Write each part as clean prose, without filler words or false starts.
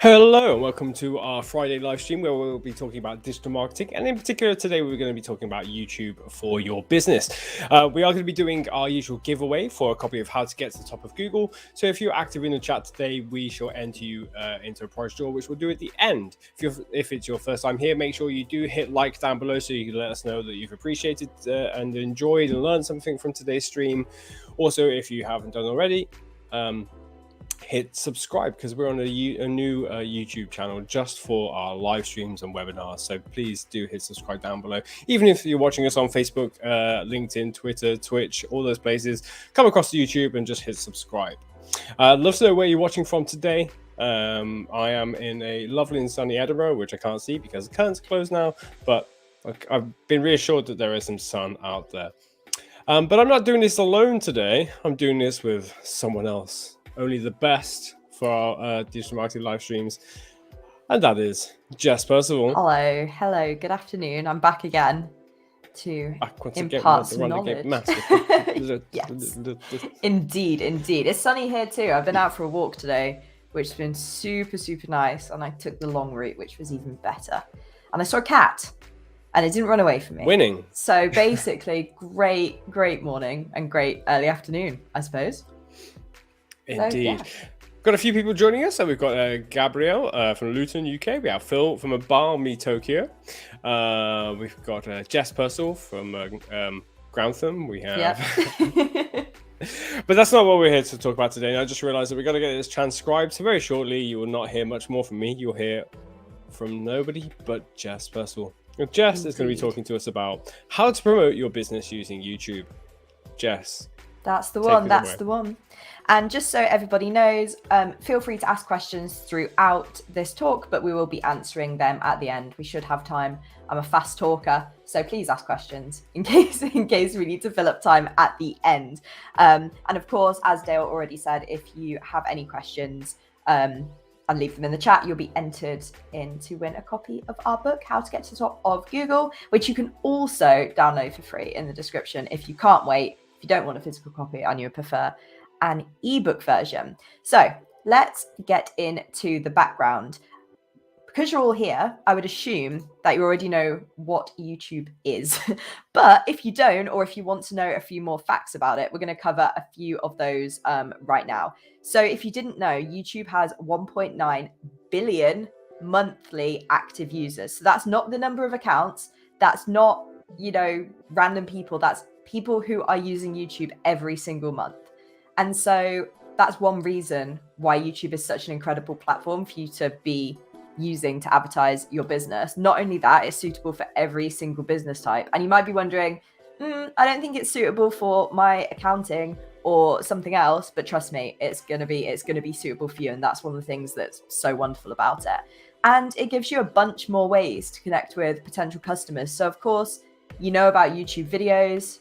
Hello and welcome to our Friday live stream where we'll be talking about digital marketing, and in particular today we're going to be talking about YouTube for your business. We are going to be doing our usual giveaway for a copy of How to Get to the Top of Google. So if you're active in the chat today, we shall enter you into a prize draw, which we'll do at the end. If it's your first time here, make sure you do hit like down below so you can let us know that you've appreciated and enjoyed and learned something from today's stream. Also, if you haven't done already, hit subscribe because we're on a new YouTube channel just for our live streams and webinars. So please do hit subscribe down below. Even if you're watching us on Facebook, LinkedIn, Twitter, Twitch, all those places, come across to YouTube and just hit subscribe. I'd love to know where you're watching from today. I am in a lovely and sunny Edinburgh, which I can't see because the curtains are closed now, but I've been reassured that there is some sun out there. But I'm not doing this alone today. I'm doing this with someone else. Only the best for our digital marketing live streams, and that is Jess Percival. Hello, good afternoon. I'm back again to impart some knowledge. Yes, indeed. It's sunny here too. I've been out for a walk today, which has been super nice, and I took the long route, which was even better. And I saw a cat, and it didn't run away from me. Winning. So basically, great morning and great early afternoon, I suppose. Indeed. So, yeah. Got a few people joining us. So we've got Gabrielle from Luton, UK. We have Phil from a balmy Tokyo. We've got Jess Purcell from Grantham. We have... Yep. But that's not what we're here to talk about today. And I just realized that we've got to get this transcribed. So very shortly, you will not hear much more from me. You'll hear from nobody but Jess Purcell. Jess is going to be talking to us about how to promote your business using YouTube. Jess. That's the one. And just so everybody knows, feel free to ask questions throughout this talk, but we will be answering them at the end. We should have time. I'm a fast talker, so please ask questions in case we need to fill up time at the end. And of course, as Dale already said, if you have any questions and leave them in the chat, you'll be entered in to win a copy of our book, How to Get to the Top of Google, which you can also download for free in the description if you can't wait, if you don't want a physical copy and you prefer an ebook version. So let's get into the background. Because you're all here, I would assume that you already know what YouTube is. But if you don't, or if you want to know a few more facts about it, we're going to cover a few of those right now. So if you didn't know, YouTube has 1.9 billion monthly active users. So that's not the number of accounts. That's not, random people. That's people who are using YouTube every single month. And so that's one reason why YouTube is such an incredible platform for you to be using to advertise your business. Not only that, it's suitable for every single business type. And you might be wondering, I don't think it's suitable for my accounting or something else, but trust me, it's gonna be suitable for you. And that's one of the things that's so wonderful about it. And it gives you a bunch more ways to connect with potential customers. So of course, you know about YouTube videos.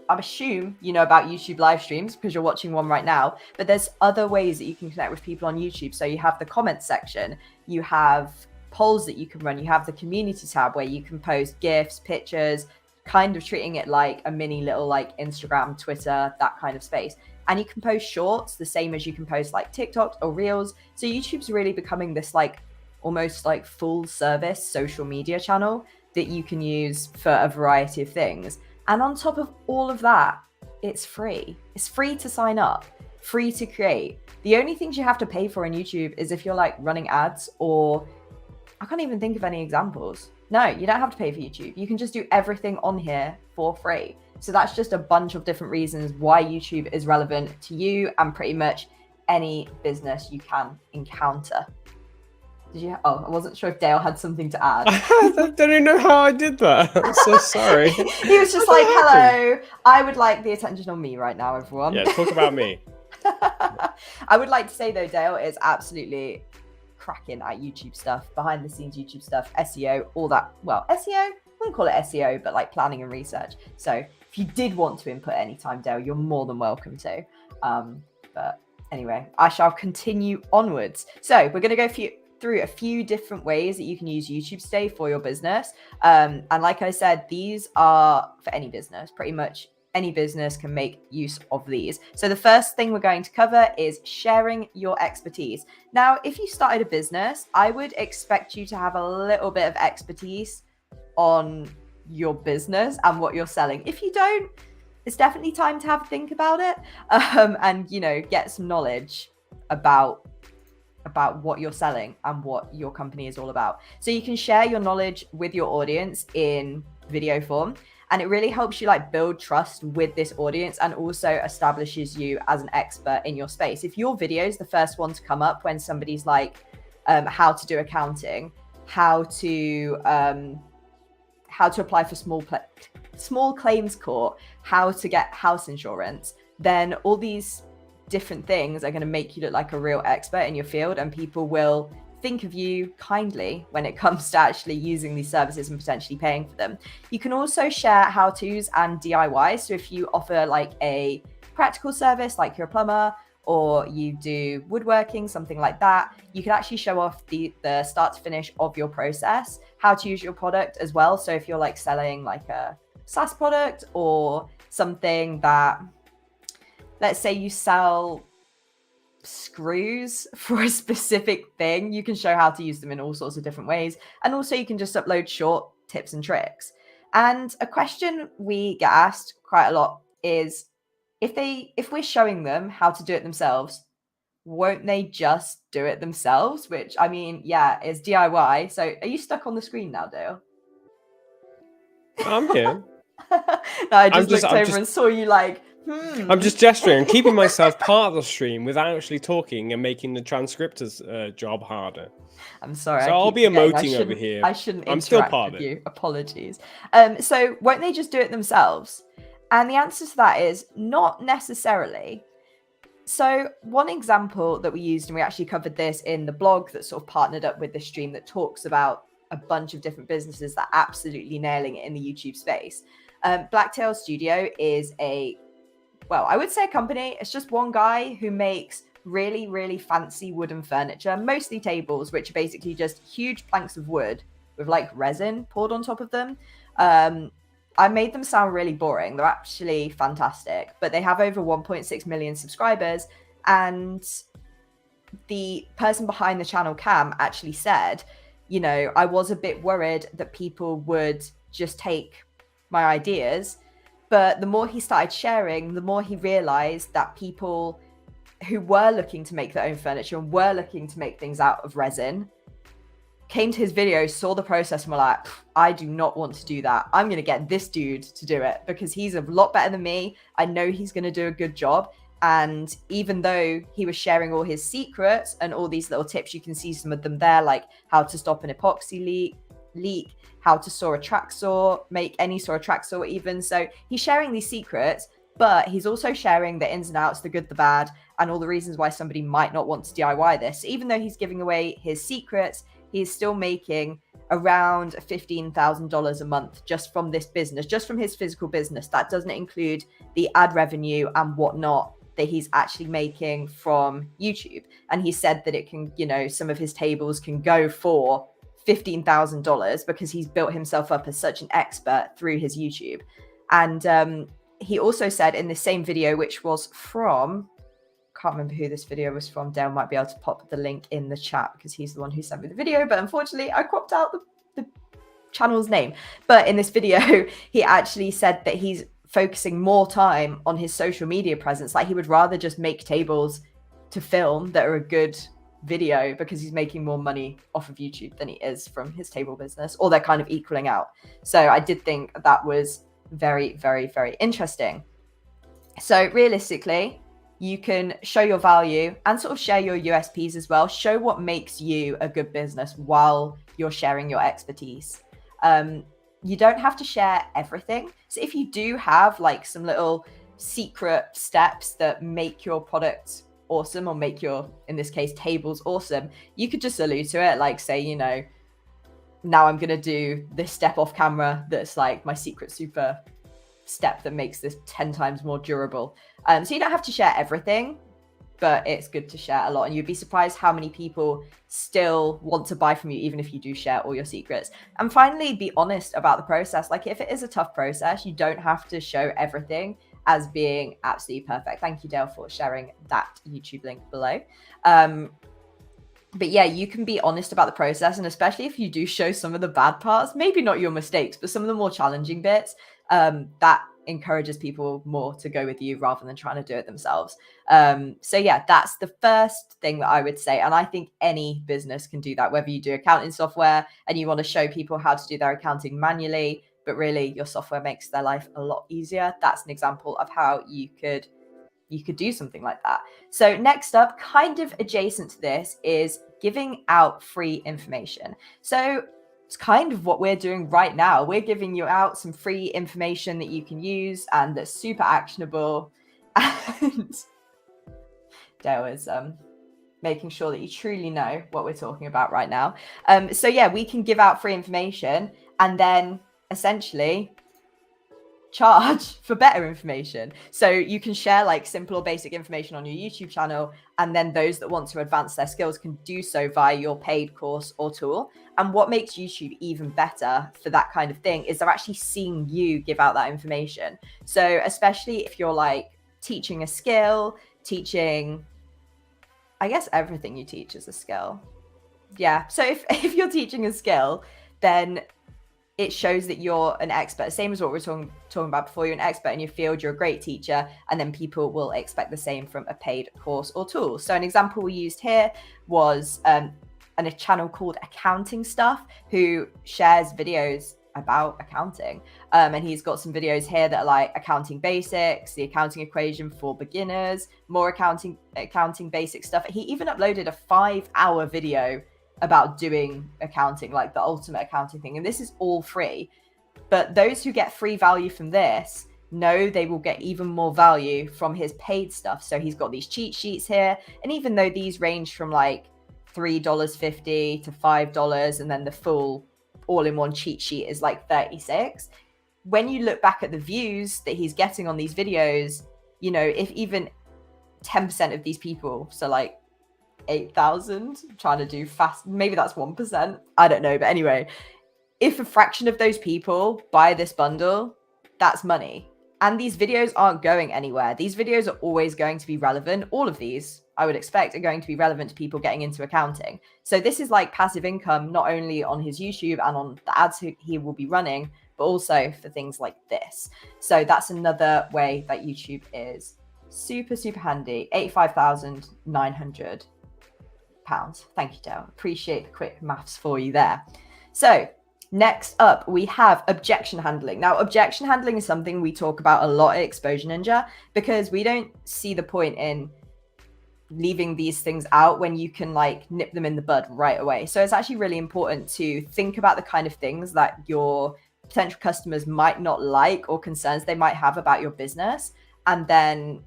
I assume you know about YouTube live streams because you're watching one right now, but there's other ways that you can connect with people on YouTube. So you have the comments section, you have polls that you can run, you have the community tab where you can post GIFs, pictures, kind of treating it like a mini little like Instagram, Twitter, that kind of space. And you can post shorts the same as you can post like TikTok or Reels. So YouTube's really becoming this like almost like full service social media channel that you can use for a variety of things. And on top of all of that, it's free. It's free to sign up, free to create. The only things you have to pay for on YouTube is if you're like running ads, or I can't even think of any examples. No, you don't have to pay for YouTube. You can just do everything on here for free. So that's just a bunch of different reasons why YouTube is relevant to you and pretty much any business you can encounter. I wasn't sure if Dale had something to add. I don't even know how I did that. I'm so sorry. He was just like, hello, I would like the attention on me right now, everyone. Yeah, talk about me. I would like to say, though, Dale is absolutely cracking at YouTube stuff, behind the scenes YouTube stuff, SEO, all that. Well, SEO, I wouldn't call it SEO, but like planning and research. So if you did want to input anytime, Dale, you're more than welcome to. But anyway, I shall continue onwards. So we're going to go through a few different ways that you can use YouTube today for your business. And like I said, these are for any business, pretty much any business can make use of these. So the first thing we're going to cover is sharing your expertise. Now, if you started a business, I would expect you to have a little bit of expertise on your business and what you're selling. If you don't, it's definitely time to have a think about it, and get some knowledge about what you're selling and what your company is all about. So you can share your knowledge with your audience in video form, and it really helps you build trust with this audience and also establishes you as an expert in your space. If your video is the first one to come up when somebody's how to do accounting, how to apply for small claims court, how to get house insurance, then all these different things are going to make you look like a real expert in your field, and people will think of you kindly when it comes to actually using these services and potentially paying for them. You can also share how-tos and DIY. So if you offer a practical service, like you're a plumber, or you do woodworking, something like that, you can actually show off the start to finish of your process, how to use your product as well. So if you're selling a SaaS product or something that, let's say you sell screws for a specific thing, you can show how to use them in all sorts of different ways. And also you can just upload short tips and tricks. And a question we get asked quite a lot is, if we're showing them how to do it themselves, won't they just do it themselves? Which, I mean, yeah, is DIY. So are you stuck on the screen now, Dale? I'm here. No, I just looked over and saw you I'm just gesturing and keeping myself part of the stream without actually talking and making the transcriptor's job harder. I'm sorry. So I'll be emoting over here. I shouldn't I'm still interact part with of it. you. Apologies. So won't they just do it themselves? And the answer to that is not necessarily. So one example that we used, and we actually covered this in the blog that sort of partnered up with this stream that talks about a bunch of different businesses that are absolutely nailing it in the YouTube space. Blacktail Studio is I would say a company. It's just one guy who makes really, really fancy wooden furniture, mostly tables, which are basically just huge planks of wood with resin poured on top of them. I made them sound really boring. They're actually fantastic, but they have over 1.6 million subscribers. And the person behind the channel, Cam, actually said, I was a bit worried that people would just take my ideas. But the more he started sharing, the more he realized that people who were looking to make their own furniture and were looking to make things out of resin came to his videos, saw the process, and were like, I do not want to do that. I'm going to get this dude to do it because he's a lot better than me. I know he's going to do a good job. And even though he was sharing all his secrets and all these little tips, you can see some of them there, like how to stop an epoxy leak, how to saw a track saw, make any sort of track saw even. So he's sharing these secrets, but he's also sharing the ins and outs, the good, the bad, and all the reasons why somebody might not want to DIY this. Even though he's giving away his secrets, he's still making around $15,000 a month just from this business, just from his physical business. That doesn't include the ad revenue and whatnot that he's actually making from YouTube. And he said that it can, some of his tables can go for $15,000 because he's built himself up as such an expert through his YouTube. And he also said in the same video, which was from, can't remember who this video was from. Dale might be able to pop the link in the chat because he's the one who sent me the video, but unfortunately I cropped out the channel's name. But in this video, he actually said that he's focusing more time on his social media presence. Like he would rather just make tables to film that are a good video because he's making more money off of YouTube than he is from his table business, or they're kind of equaling out. So I did think that was very, very, very interesting. So realistically, you can show your value and sort of share your USPs as well. Show what makes you a good business while you're sharing your expertise. You don't have to share everything. So if you do have some little secret steps that make your product awesome or make your, in this case, tables awesome, you could just allude to it. Like say, now I'm going to do this step off camera. That's my secret super step that makes this 10 times more durable. So you don't have to share everything, but it's good to share a lot. And you'd be surprised how many people still want to buy from you, even if you do share all your secrets. And finally, be honest about the process. If it is a tough process, you don't have to show everything. as being absolutely perfect. Thank you, Dale, for sharing that YouTube link below. But yeah, you can be honest about the process, and especially if you do show some of the bad parts, maybe not your mistakes, but some of the more challenging bits, that encourages people more to go with you rather than trying to do it themselves. So yeah, that's the first thing that I would say. And I think any business can do that, whether you do accounting software and you want to show people how to do their accounting manually, but really your software makes their life a lot easier. That's an example of how you could do something like that. So next up, kind of adjacent to this, is giving out free information. So it's kind of what we're doing right now. We're giving you out some free information that you can use and that's super actionable. And Dale is making sure that you truly know what we're talking about right now. So yeah, we can give out free information and then essentially charge for better information. So you can share like simple or basic information on your YouTube channel, and then those that want to advance their skills can do so via your paid course or tool. And what makes YouTube even better for that kind of thing is they're actually seeing you give out that information. So especially if you're like teaching a skill, I guess everything you teach is a skill. Yeah. So if you're teaching a skill, then it shows that you're an expert, same as what we were talking about before. You're an expert in your field, you're a great teacher, and then people will expect the same from a paid course or tool. So an example we used here was a channel called Accounting Stuff, who shares videos about accounting. And he's got some videos here that are like accounting basics, the accounting equation for beginners, more accounting basic stuff. He even uploaded a 5-hour video about doing accounting, like the ultimate accounting thing. And this is all free. But those who get free value from this know they will get even more value from his paid stuff. So he's got these cheat sheets here. And even though these range from like $3.50 to $5, and then the full all-in-one cheat sheet is like $36, when you look back at the views that he's getting on these videos, you know, if even 10% of these people, so like 8,000, trying to do fast, maybe that's 1%, I don't know, but anyway, if a fraction of those people buy this bundle, that's money. And these videos aren't going anywhere. These videos are always going to be relevant. All of these, I would expect, are going to be relevant to people getting into accounting. So this is like passive income, not only on his YouTube and on the ads he will be running, but also for things like this. So that's another way that YouTube is super, super handy. £85,900. Thank you, Dale. Appreciate the quick maths for you there. So next up, we have objection handling. Now, objection handling is something we talk about a lot at Exposure Ninja because we don't see the point in leaving these things out when you can like nip them in the bud right away. So it's actually really important to think about the kind of things that your potential customers might not like or concerns they might have about your business, and then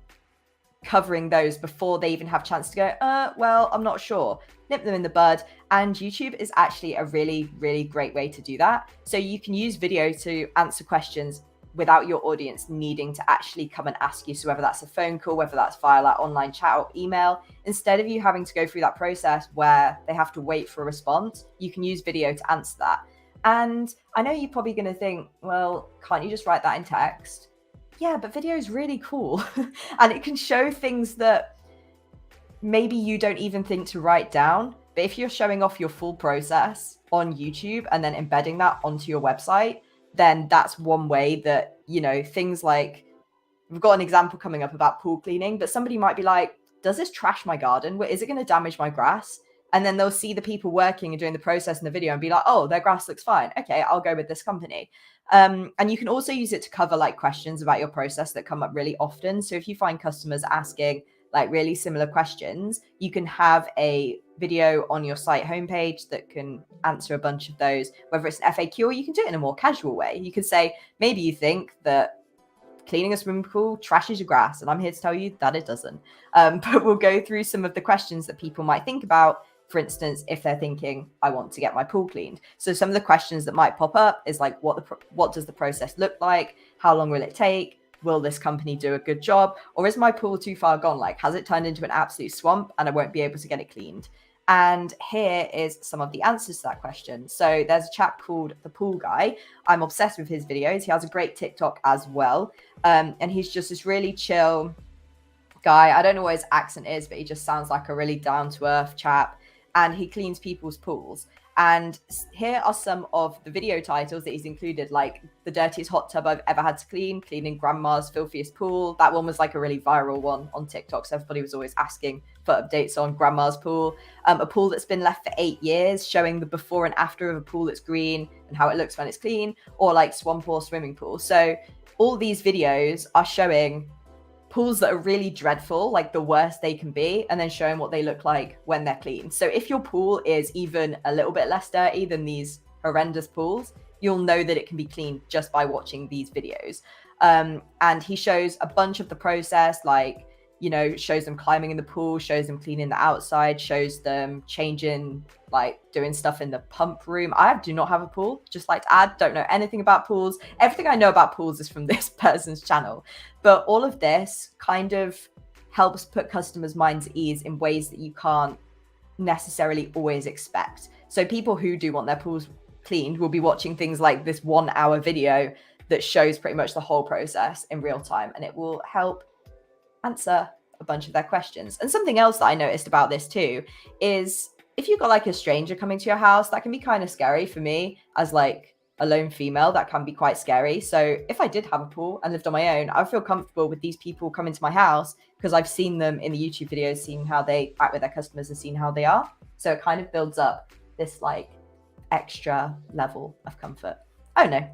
covering those before they even have a chance to go, well, I'm not sure. Nip them in the bud. And YouTube is actually a really, really great way to do that. So you can use video to answer questions without your audience needing to actually come and ask you. So whether that's a phone call, whether that's via like online chat or email, instead of you having to go through that process where they have to wait for a response, you can use video to answer that. And I know you're probably going to think, well, can't you just write that in text? Yeah, but video is really cool. And it can show things that maybe you don't even think to write down. But if you're showing off your full process on YouTube and then embedding that onto your website, then that's one way that, you know, things like, we've got an example coming up about pool cleaning, but somebody might be like, does this trash my garden? Is it going to damage my grass? And then they'll see the people working and doing the process in the video and be like, oh, their grass looks fine. Okay, I'll go with this company. And you can also use it to cover like questions about your process that come up really often. So if you find customers asking like really similar questions, you can have a video on your site homepage that can answer a bunch of those, whether it's an FAQ or you can do it in a more casual way. You could say, maybe you think that cleaning a swimming pool trashes your grass, and I'm here to tell you that it doesn't. But we'll go through some of the questions that people might think about. For instance, if they're thinking, I want to get my pool cleaned. So some of the questions that might pop up is like, what does the process look like? How long will it take? Will this company do a good job? Or is my pool too far gone? Like, has it turned into an absolute swamp and I won't be able to get it cleaned? And here is some of the answers to that question. So there's a chap called The Pool Guy. I'm obsessed with his videos. He has a great TikTok as well. And he's just this really chill guy. I don't know what his accent is, but he just sounds like a really down-to-earth chap. And he cleans people's pools. And here are some of the video titles that he's included, like the dirtiest hot tub I've ever had to clean, cleaning grandma's filthiest pool. That one was like a really viral one on TikTok. So everybody was always asking for updates on grandma's pool. A pool that's been left for 8 years, showing the before and after of a pool that's green and how it looks when it's clean, or like swamp or swimming pool. So all these videos are showing pools that are really dreadful, like the worst they can be, and then showing what they look like when they're clean. So if your pool is even a little bit less dirty than these horrendous pools, you'll know that it can be cleaned just by watching these videos. And he shows a bunch of the process, like, you know, shows them climbing in the pool, shows them cleaning the outside, shows them changing, like doing stuff in the pump room. I do not have a pool, just like to add, don't know anything about pools. Everything I know about pools is from this person's channel. But all of this kind of helps put customers' minds at ease in ways that you can't necessarily always expect. So people who do want their pools cleaned will be watching things like this 1 hour video that shows pretty much the whole process in real time, and it will help answer a bunch of their questions. And something else that I noticed about this too is if you've got like a stranger coming to your house, that can be kind of scary for me as like a lone female. That can be quite scary. So if I did have a pool and lived on my own, I would feel comfortable with these people coming to my house because I've seen them in the YouTube videos, seen how they act with their customers and seen how they are. So it kind of builds up this like extra level of comfort. I don't know.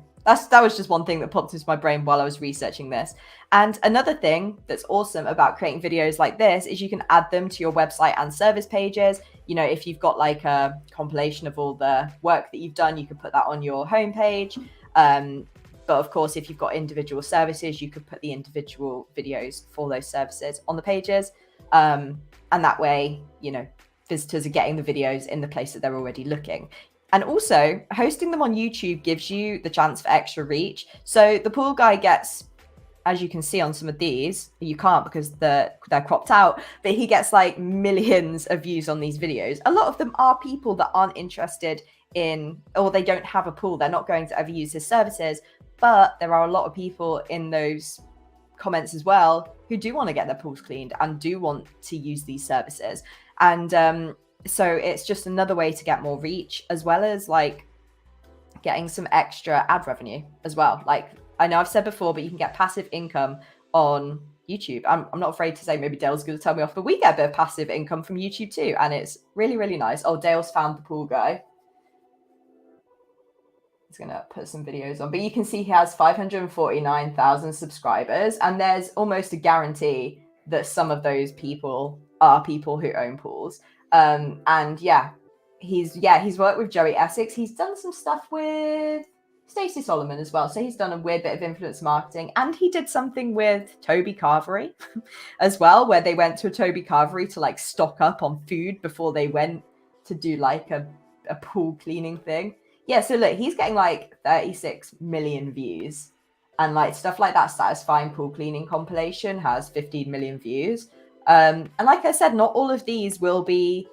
That was just one thing that popped into my brain while I was researching this. And another thing that's awesome about creating videos like this is you can add them to your website and service pages. You know, if you've got like a compilation of all the work that you've done, you could put that on your homepage. But of course, if you've got individual services, you could put the individual videos for those services on the pages. And that way, you know, visitors are getting the videos in the place that they're already looking. And also, hosting them on YouTube gives you the chance for extra reach. So the pool guy gets, as you can see on some of these, you can't because they're cropped out, but he gets like millions of views on these videos. A lot of them are people that aren't interested in, or they don't have a pool. They're not going to ever use his services. But there are a lot of people in those comments as well who do want to get their pools cleaned and do want to use these services. And so it's just another way to get more reach, as well as like getting some extra ad revenue as well. Like I know I've said before, but you can get passive income on YouTube. I'm not afraid to say, maybe Dale's going to tell me off, but we get a bit of passive income from YouTube too. And it's really, really nice. Oh, Dale's found the pool guy. He's going to put some videos on, but you can see he has 549,000 subscribers. And there's almost a guarantee that some of those people are people who own pools. And yeah, he's worked with Joey Essex. He's done some stuff with Stacey Solomon as well. So he's done a weird bit of influencer marketing, and he did something with Toby Carvery as well, where they went to a Toby Carvery to like stock up on food before they went to do like a pool cleaning thing. Yeah. So look, he's getting like 36 million views, and like stuff like that satisfying pool cleaning compilation has 15 million views. And like I said, not all of these will be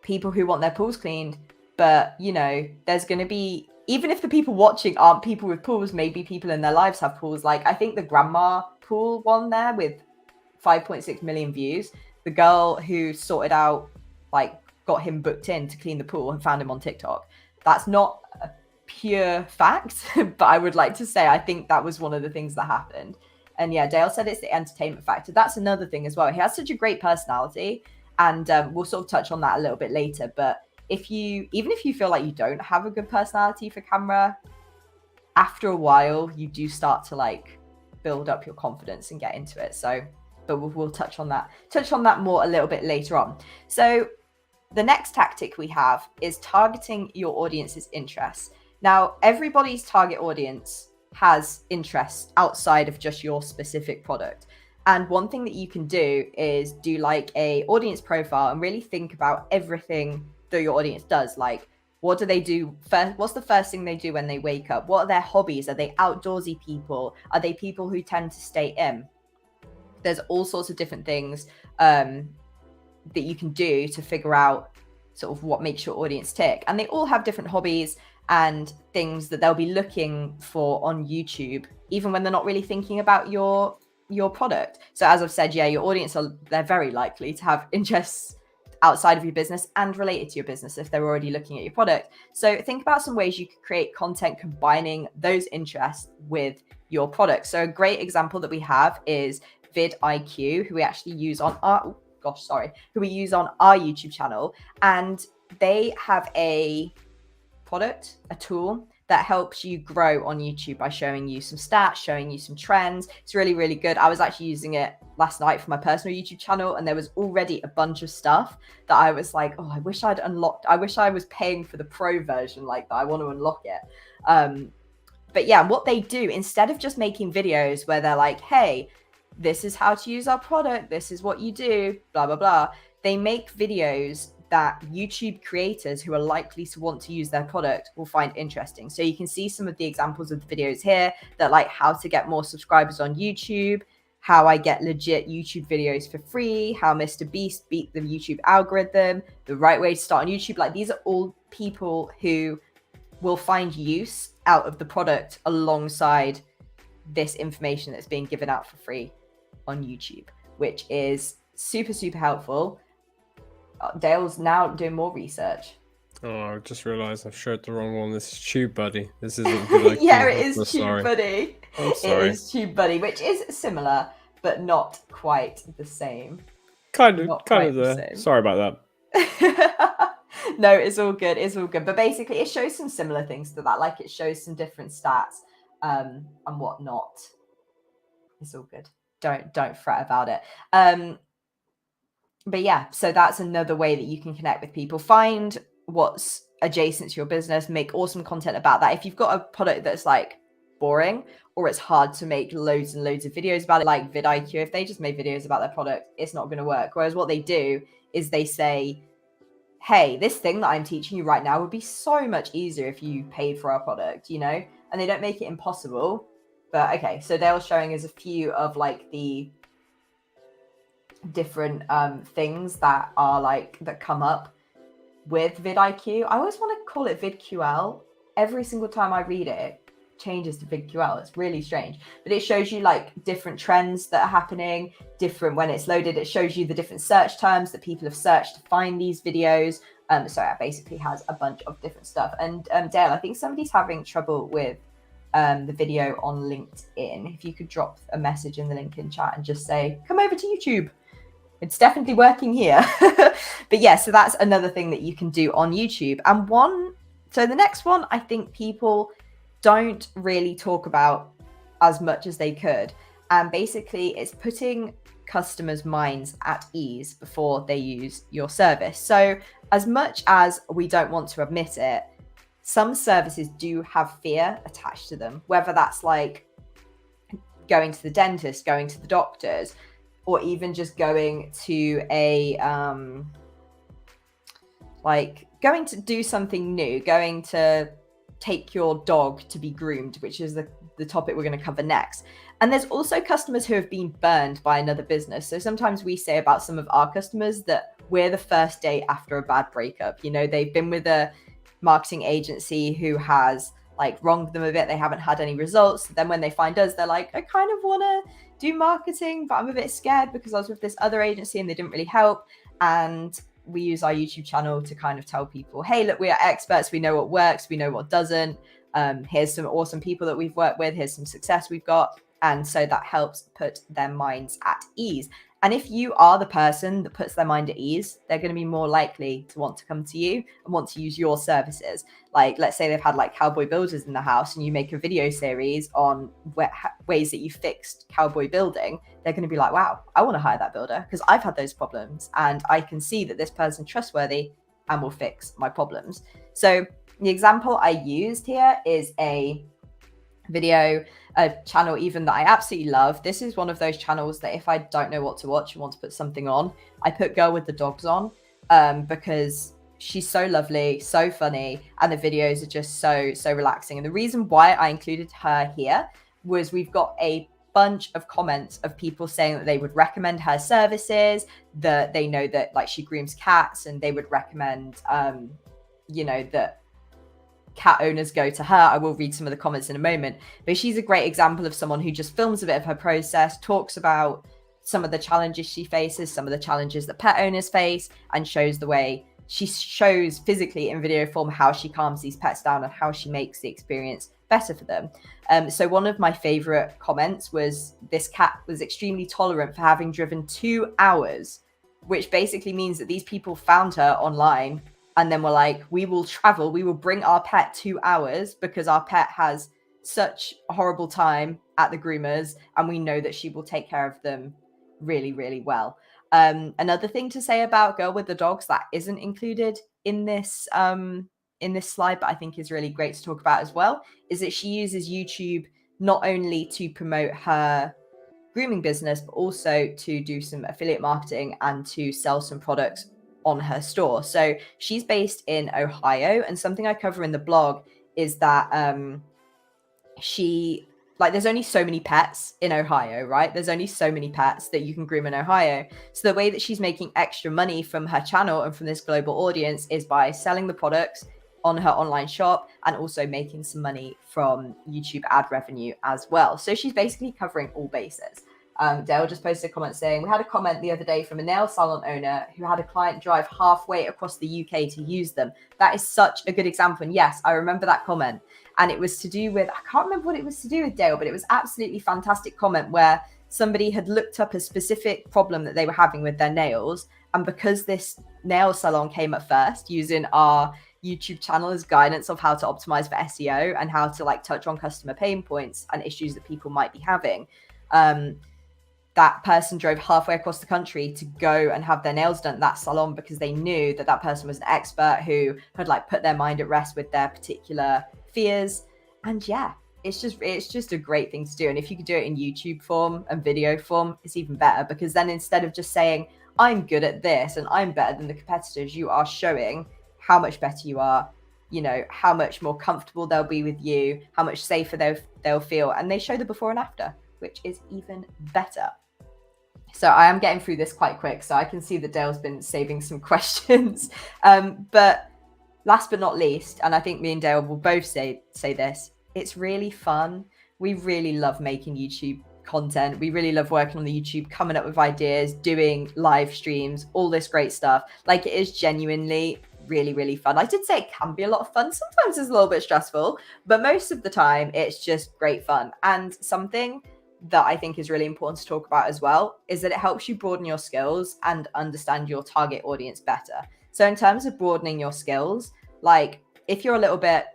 people who want their pools cleaned, but you know, there's going to be, even if the people watching aren't people with pools, maybe people in their lives have pools. Like I think the grandma pool one there with 5.6 million views, the girl who sorted out, like got him booked in to clean the pool and found him on TikTok. That's not a pure fact, but I would like to say, I think that was one of the things that happened. And yeah, Dale said it's the entertainment factor. That's another thing as well. He has such a great personality, and we'll sort of touch on that a little bit later. But even if you feel like you don't have a good personality for camera, after a while, you do start to like build up your confidence and get into it. So, but we'll touch on that more a little bit later on. So the next tactic we have is targeting your audience's interests. Now, everybody's target audience has interests outside of just your specific product. And one thing that you can do is do like a audience profile and really think about everything that your audience does. Like, what do they do first? What's the first thing they do when they wake up? What are their hobbies? Are they outdoorsy people? Are they people who tend to stay in? There's all sorts of different things that you can do to figure out sort of what makes your audience tick. And they all have different hobbies and things that they'll be looking for on YouTube, even when they're not really thinking about your product. So as I've said, yeah, your audience they're very likely to have interests outside of your business and related to your business if they're already looking at your product. So think about some ways you could create content combining those interests with your product. So a great example that we have is vidIQ, who we actually use on our YouTube channel, and they have a product, a tool that helps you grow on YouTube by showing you some stats, showing you some trends. It's really, really good. I was actually using it last night for my personal YouTube channel, and there was already a bunch of stuff that I was like, oh, I wish I'd unlocked. I wish I was paying for the pro version like that. I want to unlock it. But yeah, what they do, instead of just making videos where they're like, hey, this is how to use our product, this is what you do, blah, blah, blah. They make videos that YouTube creators who are likely to want to use their product will find interesting. So you can see some of the examples of the videos here that like how to get more subscribers on YouTube, how I get legit YouTube videos for free, how Mr. Beast beat the YouTube algorithm, the right way to start on YouTube. Like these are all people who will find use out of the product alongside this information that's being given out for free on YouTube, which is super, super helpful. Dale's now doing more research. Oh, I just realized I've shared the wrong one. This is TubeBuddy. This isn't good. Yeah, it is TubeBuddy. I'm sorry. It is TubeBuddy, which is similar, but not quite the same. Kind of the same. Sorry about that. No, it's all good. It's all good. But basically, it shows some similar things to that. Like it shows some different stats and whatnot. It's all good. Don't fret about it. But yeah, so that's another way that you can connect with people. Find what's adjacent to your business, make awesome content about that. If you've got a product that's like boring or it's hard to make loads and loads of videos about it, like vidIQ, if they just made videos about their product, it's not going to work. Whereas what they do is they say, hey, this thing that I'm teaching you right now would be so much easier if you paid for our product, you know? And they don't make it impossible. But okay, so they were showing us a few of like the different things that are like that come up with vidIQ. I always want to call it vidQL. Every single time I read it, it changes to vidQL. It's really strange, but it shows you like different trends that are happening, different when it's loaded. It shows you the different search terms that people have searched to find these videos. So it basically has a bunch of different stuff. And Dale, I think somebody's having trouble with the video on LinkedIn. If you could drop a message in the LinkedIn chat and just say, come over to YouTube. It's definitely working here. But yeah, so that's another thing that you can do on YouTube. And so the next one, I think people don't really talk about as much as they could. And basically it's putting customers' minds at ease before they use your service. So as much as we don't want to admit it, some services do have fear attached to them, whether that's like going to the dentist, going to the doctors, or even just going to like going to do something new, going to take your dog to be groomed, which is the topic we're going to cover next. And there's also customers who have been burned by another business. So sometimes we say about some of our customers that we're the first date after a bad breakup. You know, they've been with a marketing agency who has like wronged them a bit. They haven't had any results. Then when they find us, they're like, I kind of want to do marketing, but I'm a bit scared because I was with this other agency and they didn't really help. And we use our YouTube channel to kind of tell people, hey, look, we are experts. We know what works. We know what doesn't. Here's some awesome people that we've worked with. Here's some success we've got. And so that helps put their minds at ease. And if you are the person that puts their mind at ease, they're going to be more likely to want to come to you and want to use your services. Like, let's say they've had like cowboy builders in the house and you make a video series on ways that you fixed cowboy building. They're going to be like, wow, I want to hire that builder because I've had those problems and I can see that this person's trustworthy and will fix my problems. So the example I used here is a video, a channel even that I absolutely love. This is one of those channels that if I don't know what to watch and want to put something on, I put Girl with the Dogs on because she's so lovely, so funny, and the videos are just so relaxing. And the reason why I included her here was we've got a bunch of comments of people saying that they would recommend her services, that they know that like she grooms cats, and they would recommend, that cat owners go to her. I will read some of the comments in a moment, but she's a great example of someone who just films a bit of her process, talks about some of the challenges she faces, some of the challenges that pet owners face, and shows the way she shows physically in video form how she calms these pets down and how she makes the experience better for them. So one of my favorite comments was, this cat was extremely tolerant for having driven 2 hours, which basically means that these people found her online and then were like, we will travel, we will bring our pet 2 hours because our pet has such a horrible time at the groomers, and we know that she will take care of them really, really well. Another thing to say about Girl with the Dogs that isn't included in this slide, but I think is really great to talk about as well, is that she uses YouTube not only to promote her grooming business, but also to do some affiliate marketing and to sell some products on her store. So she's based in Ohio, and something I cover in the blog is that there's only so many pets in Ohio, right? There's only so many pets that you can groom in Ohio. So the way that she's making extra money from her channel and from this global audience is by selling the products on her online shop and also making some money from YouTube ad revenue as well. So she's basically covering all bases. Dale just posted a comment saying, we had a comment the other day from a nail salon owner who had a client drive halfway across the UK to use them. That is such a good example. And yes, I remember that comment. And it was to do with, I can't remember what it was to do with, Dale, but it was absolutely fantastic comment where somebody had looked up a specific problem that they were having with their nails. And because this nail salon came up first, using our YouTube channel as guidance of how to optimize for SEO and how to like touch on customer pain points and issues that people might be having, that person drove halfway across the country to go and have their nails done at that salon because they knew that that person was an expert who had like put their mind at rest with their particular fears. And yeah, it's just a great thing to do. And if you could do it in YouTube form and video form, it's even better, because then instead of just saying, I'm good at this and I'm better than the competitors, you are showing how much better you are, how much more comfortable they'll be with you, how much safer they'll feel. And they show the before and after, which is even better. So I am getting through this quite quick, so I can see that Dale's been saving some questions. But last but not least, and I think me and Dale will both say this, it's really fun. We really love making YouTube content. We really love working on the YouTube, coming up with ideas, doing live streams, all this great stuff. Like, it is genuinely really, really fun. I did say it can be a lot of fun. Sometimes it's a little bit stressful, but most of the time it's just great fun. And something that I think is really important to talk about as well is that it helps you broaden your skills and understand your target audience better. So in terms of broadening your skills, like if you're a little bit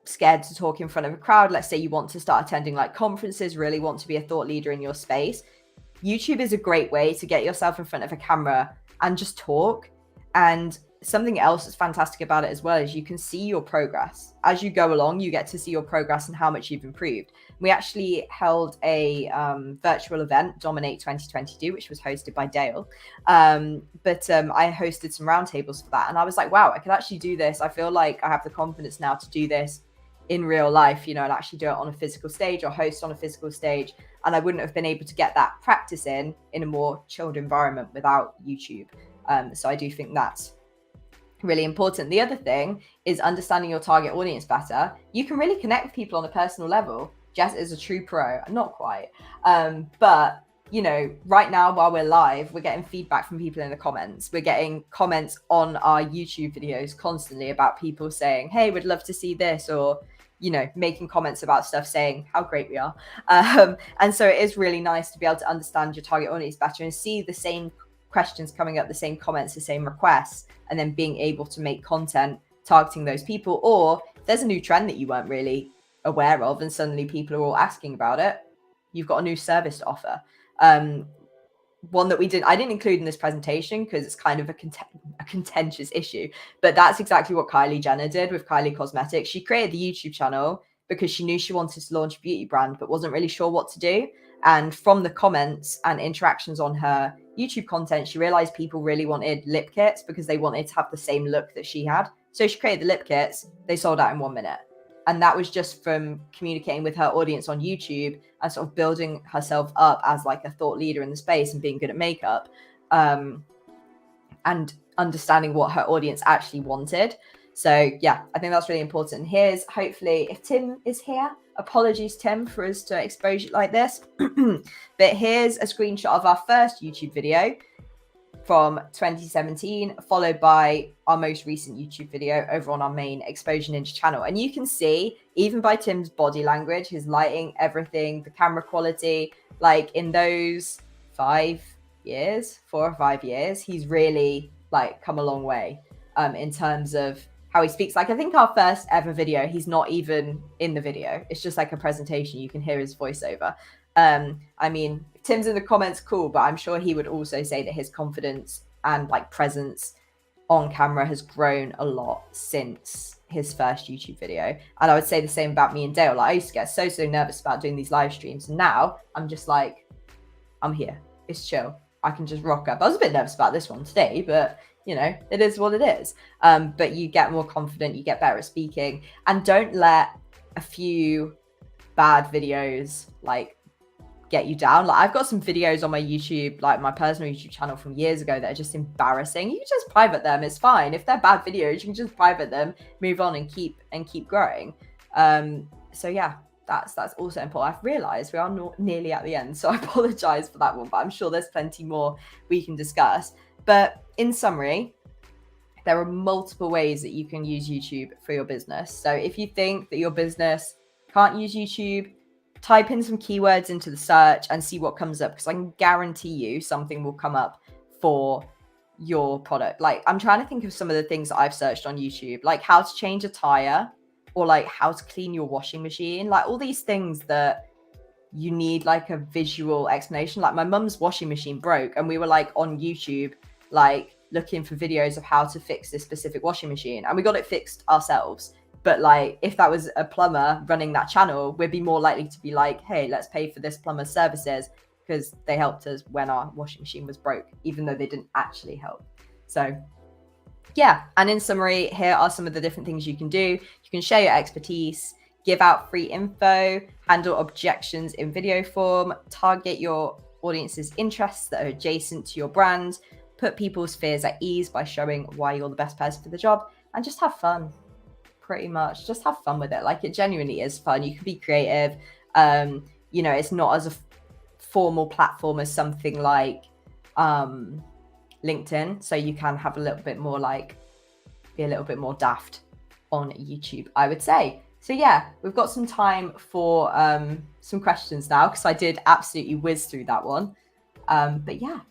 scared to talk in front of a crowd, let's say you want to start attending like conferences, really want to be a thought leader in your space, YouTube is a great way to get yourself in front of a camera and just talk. And something else that's fantastic about it as well is you can see your progress as you go along. You get to see your progress and how much you've improved. We actually held a virtual event, Dominate 2022, which was hosted by Dale. But I hosted some roundtables for that, and I was like, wow, I could actually do this. I feel like I have the confidence now to do this in real life, and actually do it on a physical stage or host on a physical stage. And I wouldn't have been able to get that practice in a more chilled environment without YouTube. So I do think that's really important. The other thing is understanding your target audience better. You can really connect with people on a personal level. Jess is a true pro, not quite. But right now while we're live, we're getting feedback from people in the comments. We're getting comments on our YouTube videos constantly about people saying, hey, we'd love to see this, or making comments about stuff saying how great we are. And so it is really nice to be able to understand your target audience better and see the same questions coming up, the same comments, the same requests, and then being able to make content targeting those people. Or if there's a new trend that you weren't really aware of and suddenly people are all asking about it, you've got a new service to offer. One that I didn't include in this presentation because it's kind of a contentious issue, but that's exactly what Kylie Jenner did with Kylie Cosmetics. She created the YouTube channel because she knew she wanted to launch a beauty brand, but wasn't really sure what to do. And from the comments and interactions on her YouTube content, she realized people really wanted lip kits because they wanted to have the same look that she had. So she created the lip kits. They sold out in 1 minute. And that was just from communicating with her audience on YouTube and sort of building herself up as like a thought leader in the space and being good at makeup, and understanding what her audience actually wanted. So yeah, I think that's really important. Here's, hopefully, if Tim is here, apologies, Tim, for us to expose you like this. But here's a screenshot of our first YouTube video from 2017, followed by our most recent YouTube video over on our main Exposure Ninja channel. And you can see, even by Tim's body language, his lighting, everything, the camera quality, like in those 4 or 5 years, he's really like come a long way in terms of how he speaks. Like, I think our first ever video, he's not even in the video. It's just like a presentation. You can hear his voiceover. I mean, if Tim's in the comments, cool, but I'm sure he would also say that his confidence and like presence on camera has grown a lot since his first YouTube video. And I would say the same about me and Dale. Like, I used to get so nervous about doing these live streams, and now I'm just like, I'm here. It's chill. I can just rock up. I was a bit nervous about this one today, but you know, it is what it is. But you get more confident, you get better at speaking, and don't let a few bad videos like get you down. Like, I've got some videos on my YouTube, like my personal YouTube channel from years ago, that are just embarrassing. You can just private them. It's fine. If they're bad videos, you can just private them, move on, and keep growing. So yeah, that's also important. I've realized we are nearly at the end, so I apologize for that one, but I'm sure there's plenty more we can discuss. But in summary, there are multiple ways that you can use YouTube for your business. So if you think that your business can't use YouTube, type in some keywords into the search and see what comes up, because I can guarantee you something will come up for your product. Like, I'm trying to think of some of the things that I've searched on YouTube, like how to change a tire, or like how to clean your washing machine, like all these things that you need like a visual explanation. Like, my mum's washing machine broke, and we were like on YouTube, like looking for videos of how to fix this specific washing machine, and we got it fixed ourselves. But like, if that was a plumber running that channel, we'd be more likely to be like, hey, let's pay for this plumber's services, because they helped us when our washing machine was broke, even though they didn't actually help. So yeah, and in summary, here are some of the different things you can do. You can share your expertise, give out free info, handle objections in video form, target your audience's interests that are adjacent to your brand, put people's fears at ease by showing why you're the best person for the job, and just have fun. Pretty much just have fun with it. Like, it genuinely is fun. You can be creative. You know, it's not as a formal platform as something like LinkedIn, so you can have a little bit more, like, be a little bit more daft on YouTube, I would say. So yeah, we've got some time for some questions now, because I did absolutely whiz through that one. But yeah,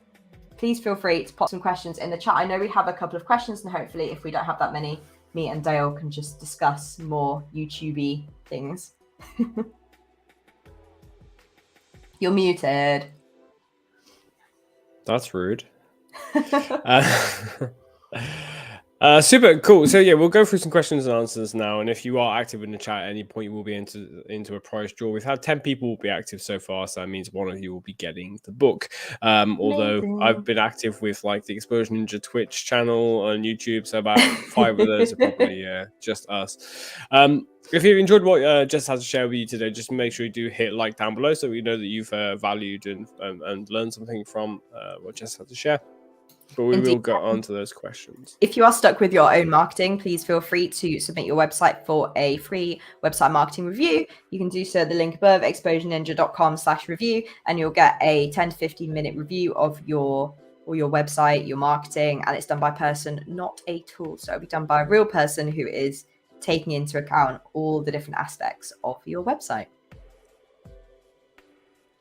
please feel free to pop some questions in the chat. I know we have a couple of questions, and hopefully if we don't have that many, me and Dale can just discuss more YouTube-y things. You're muted. That's rude. Super cool. So yeah, we'll go through some questions and answers now. And if you are active in the chat at any point, we'll be into a prize draw. We've had 10 people be active so far, so that means one of you will be getting the book. Although Amazing. I've been active with like the Exposure Ninja Twitch channel on YouTube, so about 5 of those are probably just us. If you enjoyed what Jess has to share with you today, just make sure you do hit like down below, so we know that you've valued and learned something from what Jess had to share. But we will go on to those questions. If you are stuck with your own marketing, please feel free to submit your website for a free website marketing review. You can do so at the link above, exposureninja.com/review, and you'll get a 10 to 15 minute review of your website, your marketing, and it's done by a person, not a tool. So it'll be done by a real person who is taking into account all the different aspects of your website.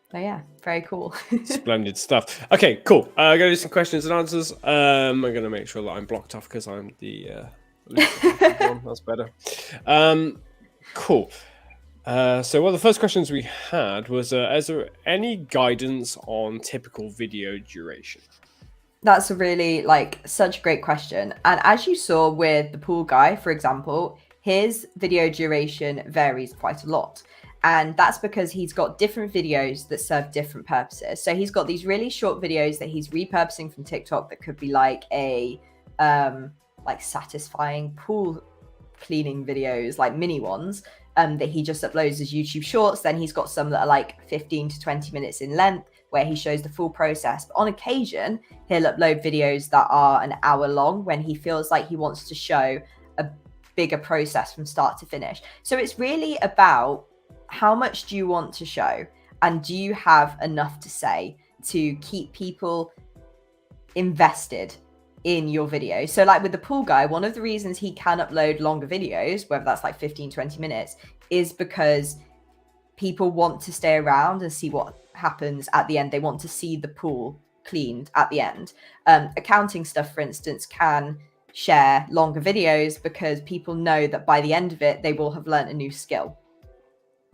So yeah, very cool. Splendid stuff. Okay, cool. I'm going to do some questions and answers. I'm going to make sure that I'm blocked off because I'm the one. That's better. Cool. So one of the first questions we had was, is there any guidance on typical video duration? That's a really, such a great question. And as you saw with the pool guy, for example, his video duration varies quite a lot. And that's because he's got different videos that serve different purposes. So he's got these really short videos that he's repurposing from TikTok that could be like a satisfying pool cleaning videos, like mini ones, that he just uploads as YouTube shorts. Then he's got some that are like 15 to 20 minutes in length, where he shows the full process. But on occasion, he'll upload videos that are an hour long when he feels like he wants to show a bigger process from start to finish. So it's really about how much do you want to show, and do you have enough to say to keep people invested in your video. So like with the pool guy, one of the reasons he can upload longer videos, whether that's like 15, 20 minutes, is because people want to stay around and see what happens at the end. They want to see the pool cleaned at the end. Accounting stuff, for instance, can share longer videos because people know that by the end of it, they will have learned a new skill.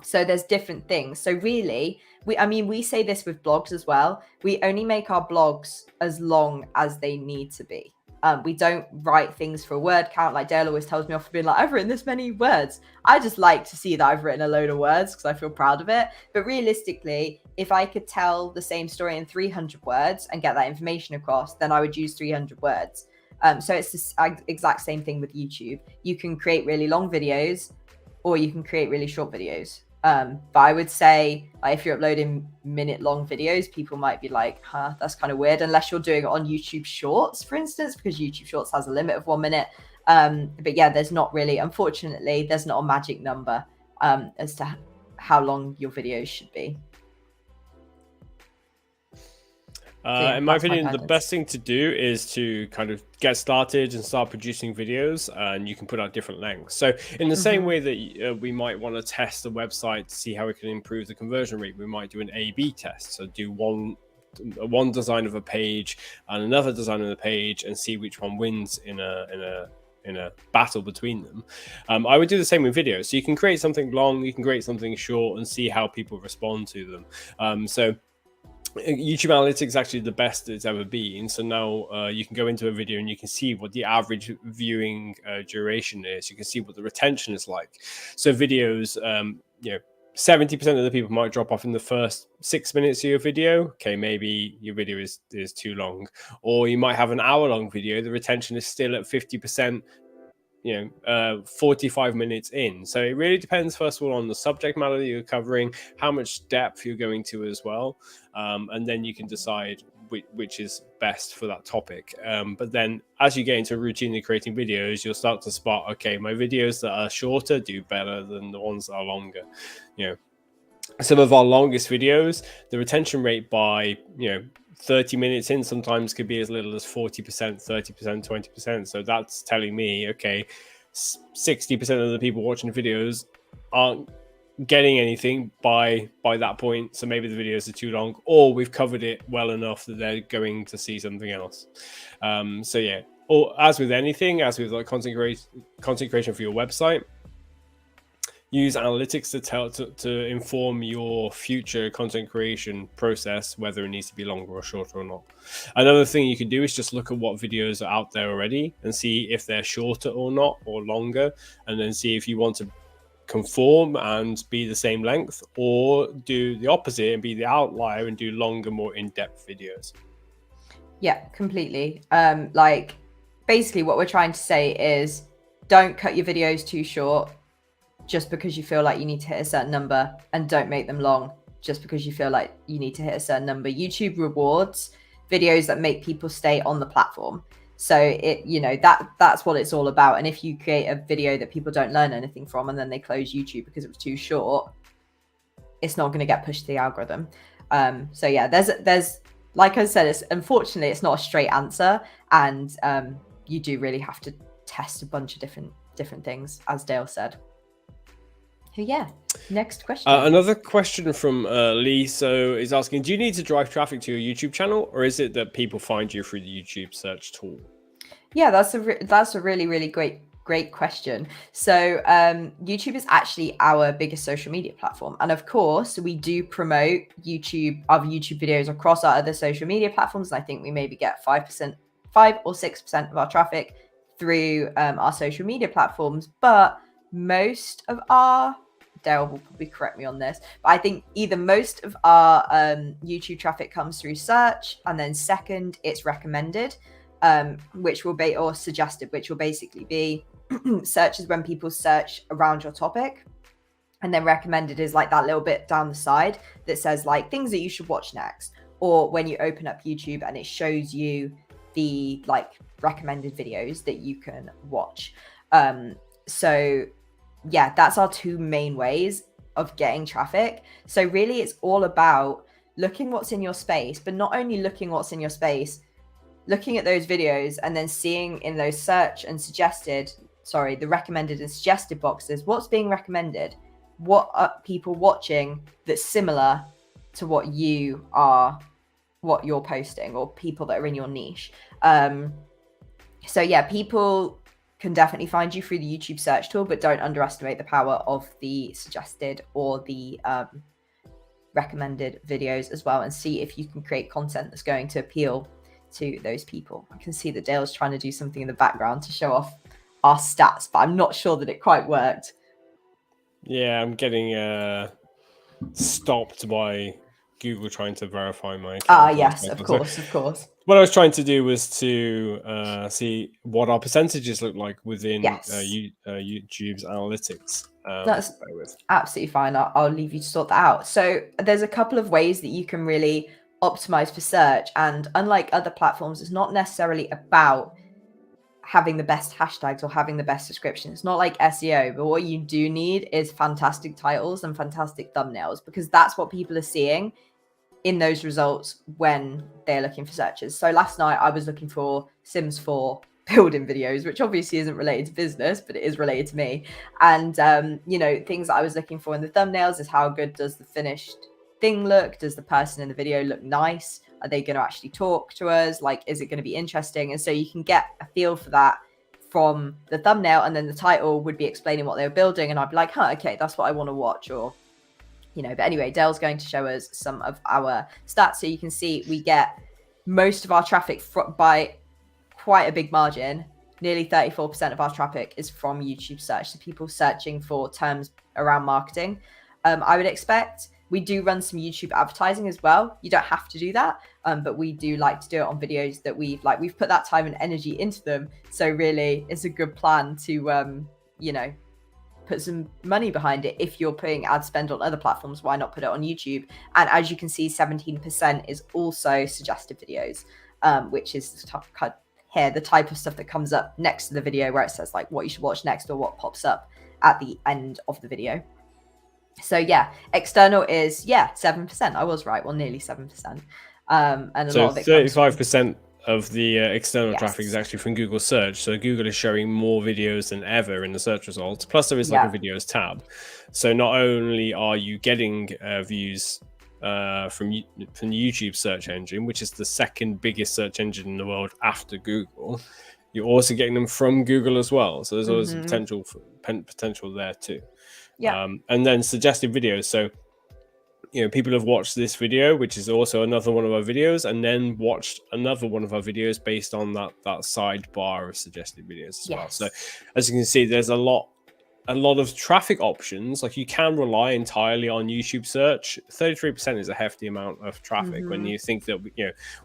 So there's different things. So really, we say this with blogs as well. We only make our blogs as long as they need to be. We don't write things for a word count. Like Dale always tells me off for being like, I've written this many words. I just like to see that I've written a load of words because I feel proud of it. But realistically, if I could tell the same story in 300 words and get that information across, then I would use 300 words. So it's the exact same thing with YouTube. You can create really long videos or you can create really short videos. But I would say if you're uploading minute-long videos, people might be like, that's kind of weird, unless you're doing it on YouTube Shorts, for instance, because YouTube Shorts has a limit of 1 minute. But yeah, unfortunately, there's not a magic number as to how long your videos should be. In my opinion, the best thing to do is to kind of get started and start producing videos, and you can put out different lengths. So in the same way that we might want to test the website to see how we can improve the conversion rate, we might do an A/B test. So do one design of a page and another design of the page and see which one wins in a battle between them. I would do the same with videos. So you can create something long, you can create something short, and see how people respond to them. So YouTube Analytics is actually the best it's ever been. So now you can go into a video and you can see what the average viewing duration is. You can see what the retention is like. So videos, 70% of the people might drop off in the first 6 minutes of your video. Okay, maybe your video is too long. Or you might have an hour-long video. The retention is still at 50%. 45 minutes in. So it really depends, first of all, on the subject matter that you're covering, how much depth you're going to as well, and then you can decide which is best for that topic. But then as you get into routinely creating videos, you'll start to spot, okay, my videos that are shorter do better than the ones that are longer. Some of our longest videos, the retention rate by 30 minutes in sometimes could be as little as 40%, 30%, 20%. So that's telling me, okay, 60% of the people watching the videos aren't getting anything by that point. So maybe the videos are too long, or we've covered it well enough that they're going to see something else. So yeah, or as with anything, as with like content creation for your website, use analytics to inform your future content creation process, whether it needs to be longer or shorter or not. Another thing you can do is just look at what videos are out there already and see if they're shorter or not, or longer, and then see if you want to conform and be the same length, or do the opposite and be the outlier and do longer, more in-depth videos. Yeah, completely. Basically what we're trying to say is don't cut your videos too short just because you feel like you need to hit a certain number, and don't make them long just because you feel like you need to hit a certain number. YouTube rewards videos that make people stay on the platform. So that's what it's all about. And if you create a video that people don't learn anything from and then they close YouTube because it was too short, it's not going to get pushed to the algorithm. So yeah, there's like I said, unfortunately it's not a straight answer, and you do really have to test a bunch of different things, as Dale said. So yeah, next question. Another question from Lee. So is asking, do you need to drive traffic to your YouTube channel, or is it that people find you through the YouTube search tool? Yeah, that's a really, really great question. So YouTube is actually our biggest social media platform. And of course, we do promote other YouTube videos across our other social media platforms. And I think we maybe get 5 or 6% of our traffic through our social media platforms. But most of our, Daryl will probably correct me on this, but I think either most of our YouTube traffic comes through search, and then second, it's recommended, which will be, or suggested, which will basically be search is when people search around your topic. And then recommended is like that little bit down the side that says like things that you should watch next. Or when you open up YouTube and it shows you the like recommended videos that you can watch. So yeah, that's our two main ways of getting traffic. So really it's all about looking what's in your space, but not only looking what's in your space, looking at those videos and then seeing in those search and the recommended and suggested boxes, what's being recommended, what are people watching that's similar to what you're posting, or people that are in your niche. So yeah, people can definitely find you through the YouTube search tool, but don't underestimate the power of the suggested or the recommended videos as well, and see if you can create content that's going to appeal to those people. I can see that Dale's trying to do something in the background to show off our stats, but I'm not sure that it quite worked. Yeah, I'm getting stopped by Google trying to verify my account. Yes, of course. What I was trying to do was to see what our percentages look like within YouTube's analytics. That's absolutely fine. I'll leave you to sort that out. So there's a couple of ways that you can really optimize for search. And unlike other platforms, it's not necessarily about having the best hashtags or having the best description. It's not like SEO, but what you do need is fantastic titles and fantastic thumbnails, because that's what people are seeing in those results when they're looking for searches. So last night I was looking for Sims 4 building videos, which obviously isn't related to business, but it is related to me. And, things that I was looking for in the thumbnails is how good does the finished thing look? Does the person in the video look nice? Are they going to actually talk to us? Like, is it going to be interesting? And so you can get a feel for that from the thumbnail, and then the title would be explaining what they were building. And I'd be like, okay, that's what I want to watch. Or, but anyway, Dale's going to show us some of our stats. So you can see we get most of our traffic by quite a big margin. Nearly 34% of our traffic is from YouTube search. So people searching for terms around marketing. I would expect we do run some YouTube advertising as well. You don't have to do that, but we do like to do it on videos that we've put that time and energy into them. So really, it's a good plan to, put some money behind it. If you're putting ad spend on other platforms, why not put it on YouTube? And as you can see, 17% is also suggested videos, which is the type of stuff that comes up next to the video where it says like what you should watch next, or what pops up at the end of the video. So yeah, external is 7%. I was right. Well, nearly 7%. And a lot of it 35% of the external traffic is actually from Google search. So Google is showing more videos than ever in the search results. Plus there is like a videos tab. So not only are you getting views from the YouTube search engine, which is the second biggest search engine in the world after Google, you're also getting them from Google as well. So there's always potential there too. And then suggested videos. So, people have watched this video, which is also another one of our videos, and then watched another one of our videos based on that sidebar of suggested videos as well. So as you can see, there's a lot of traffic options. Like, you can rely entirely on YouTube search. 33% is a hefty amount of traffic when you think that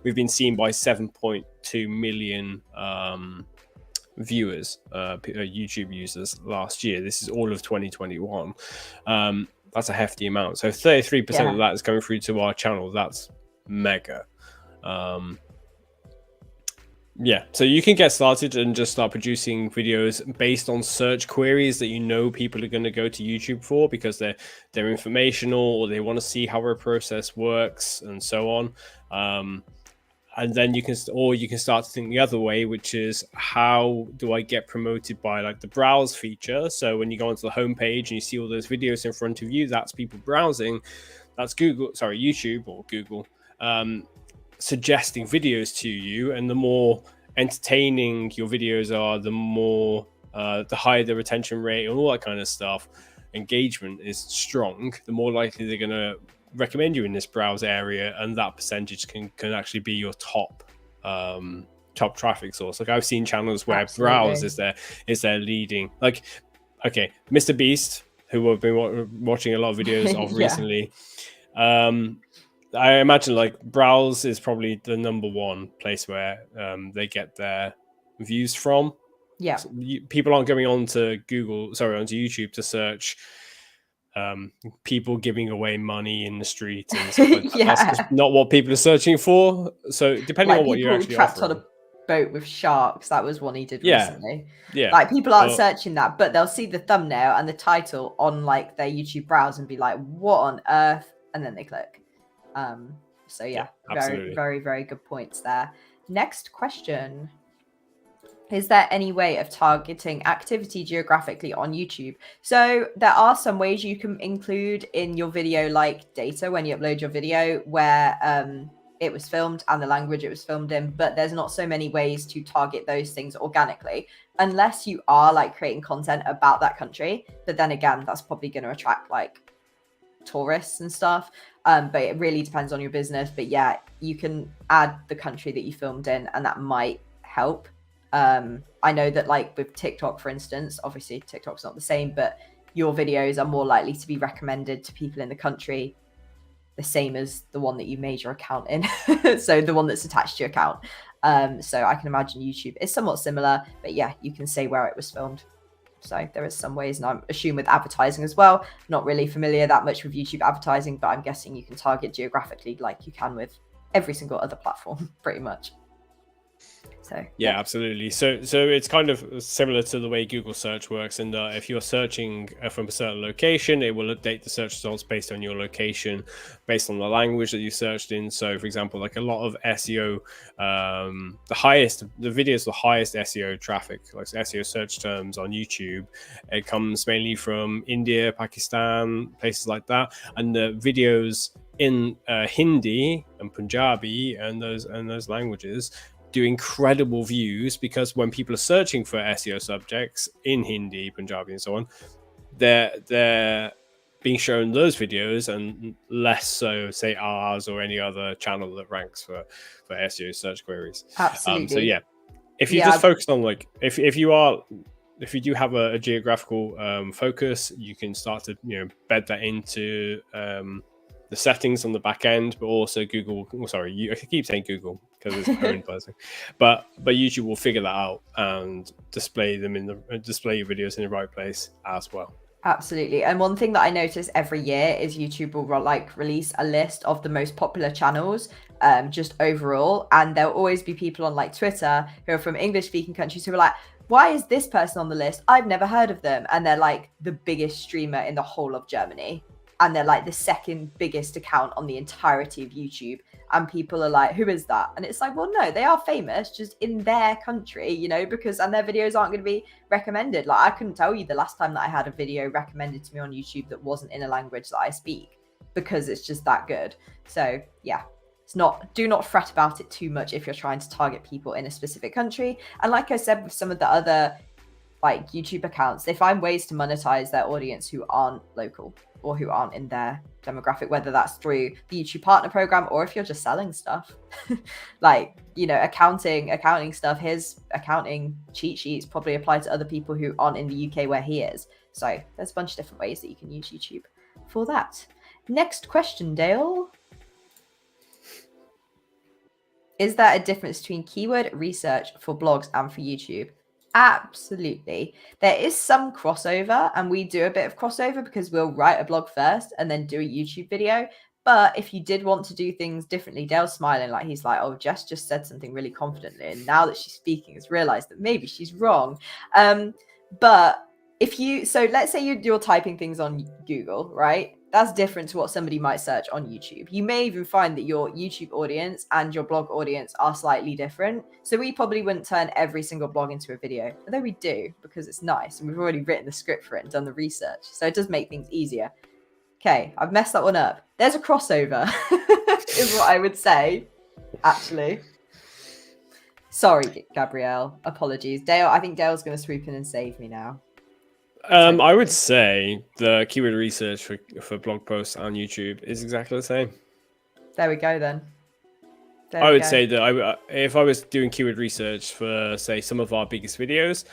we've been seen by 7.2 million viewers, YouTube users last year. This is all of 2021. That's a hefty amount. So 33% of that is coming through to our channel. That's mega. So you can get started and just start producing videos based on search queries that people are going to go to YouTube for, because they're informational, or they want to see how our process works and so on. And then you can start to think the other way, which is, how do I get promoted by like the browse feature? So when you go onto the homepage and you see all those videos in front of you, that's people browsing. That's YouTube or Google suggesting videos to you. And the more entertaining your videos are, the more the higher the retention rate and all that kind of stuff. Engagement is strong. The more likely they're going to recommend you in this browse area, and that percentage can actually be your top traffic source. Like, I've seen channels where browse is their leading. Like, okay, Mr. Beast, who I've been watching a lot of videos of recently, I imagine like browse is probably the number one place where they get their views from. Yeah. So people aren't going on to onto YouTube to search people giving away money in the street and stuff like that. That's just not what people are searching for. So depending on what you're actually trapped offering. on a boat with sharks, that was one he did Yeah. recently. Yeah. Like, people aren't searching that, but they'll see the thumbnail and the title on like their YouTube browse and be like, what on earth? And then they click. So yeah, very, very, very good points there. Next question. Is there any way of targeting activity geographically on YouTube? So there are some ways you can include in your video, like data when you upload your video, where it was filmed and the language it was filmed in, but there's not so many ways to target those things organically, unless you are like creating content about that country. But then again, that's probably going to attract like tourists and stuff. But it really depends on your business. But yeah, you can add the country that you filmed in, and that might help. I know that like with TikTok, for instance, obviously TikTok's not the same, but your videos are more likely to be recommended to people in the country the same as the one that you made your account in. So the one that's attached to your account. So I can imagine YouTube is somewhat similar, but yeah, you can say where it was filmed. So there is some ways, and I'm assuming with advertising as well. Not really familiar that much with YouTube advertising, but I'm guessing you can target geographically like you can with every single other platform, pretty much. So yeah, absolutely. So it's kind of similar to the way Google search works, in that if you're searching from a certain location, it will update the search results based on your location, based on the language that you searched in. So for example, like a lot of SEO, the videos, the highest SEO traffic, like SEO search terms on YouTube, it comes mainly from India, Pakistan, places like that. And the videos in Hindi and Punjabi and those languages do incredible views, because when people are searching for SEO subjects in Hindi, Punjabi, and so on, they're being shown those videos, and less so, say, ours or any other channel that ranks for SEO search queries. Absolutely. So yeah, if you just focus on like if you do have a geographical focus, you can start to bed that into the settings on the back end, but also Google. I keep saying Google because it's owned by something, but YouTube will figure that out and display your videos in the right place as well. Absolutely. And one thing that I notice every year is YouTube will release a list of the most popular channels, just overall, and there'll always be people on like Twitter who are from English speaking countries who are like, why is this person on the list? I've never heard of them. And they're like the biggest streamer in the whole of Germany. And they're like the second biggest account on the entirety of YouTube. And people are like, who is that? And it's like, well, no, they are famous just in their country, because, and their videos aren't going to be recommended. Like, I couldn't tell you the last time that I had a video recommended to me on YouTube that wasn't in a language that I speak, because it's just that good. So yeah, do not fret about it too much if you're trying to target people in a specific country. And like I said, with some of the other like YouTube accounts, they find ways to monetize their audience who aren't local or who aren't in their demographic, whether that's through the YouTube partner program or if you're just selling stuff. Like, accounting stuff, his accounting cheat sheets probably apply to other people who aren't in the UK where he is. So there's a bunch of different ways that you can use YouTube for that. Next question, Dale. Is there a difference between keyword research for blogs and for YouTube? Absolutely. There is some crossover, and we do a bit of crossover because we'll write a blog first and then do a YouTube video. But if you did want to do things differently, Dale's smiling like he's like, oh, Jess just said something really confidently, and now that she's speaking has realized that maybe she's wrong. But let's say you're typing things on Google, right? That's different to what somebody might search on YouTube. You may even find that your YouTube audience and your blog audience are slightly different. So we probably wouldn't turn every single blog into a video, although we do because it's nice and we've already written the script for it and done the research. So it does make things easier. Okay, I've messed that one up. There's a crossover, is what I would say, actually. Sorry, Gabrielle. Apologies. Dale, I think Dale's going to swoop in and save me now. I would say the keyword research for blog posts on YouTube is exactly the same. There we go then. I would say that if I was doing keyword research for, say, some of our biggest videos,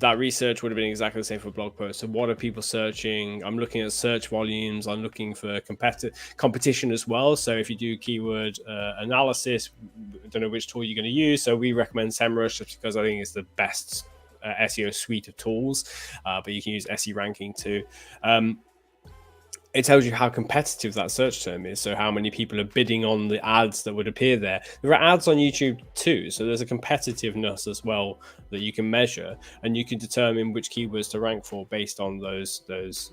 that research would have been exactly the same for blog posts. So what are people searching? I'm looking at search volumes. I'm looking for competition as well. So if you do keyword analysis, I don't know which tool you're going to use. So we recommend SEMrush just because I think it's the best SEO suite of tools, but you can use SE ranking too. It tells you how competitive that search term is, so how many people are bidding on the ads that would appear there. There are ads on YouTube too, so there's a competitiveness as well that you can measure, and you can determine which keywords to rank for based on those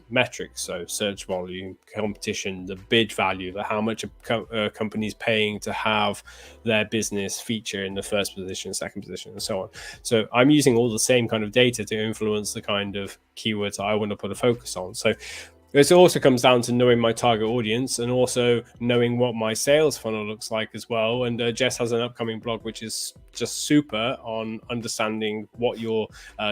metrics. So search volume, competition, the bid value, how much a company's paying to have their business feature in the first position, second position, and so on. So I'm using all the same kind of data to influence the kind of keywords that I want to put a focus on. So it also comes down to knowing my target audience and also knowing what my sales funnel looks like as well. And Jess has an upcoming blog, which is just super on understanding what your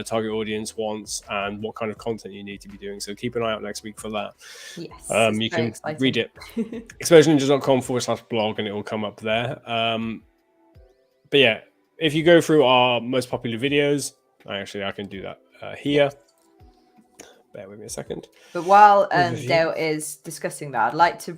target audience wants and what kind of content you need to be doing. So keep an eye out next week for that. Yes, you can read it. expertninjas.com/blog and it will come up there. But yeah, if you go through our most popular videos, I can do that here. Yes. Bear with me a second. But while Dale is discussing that, I'd like to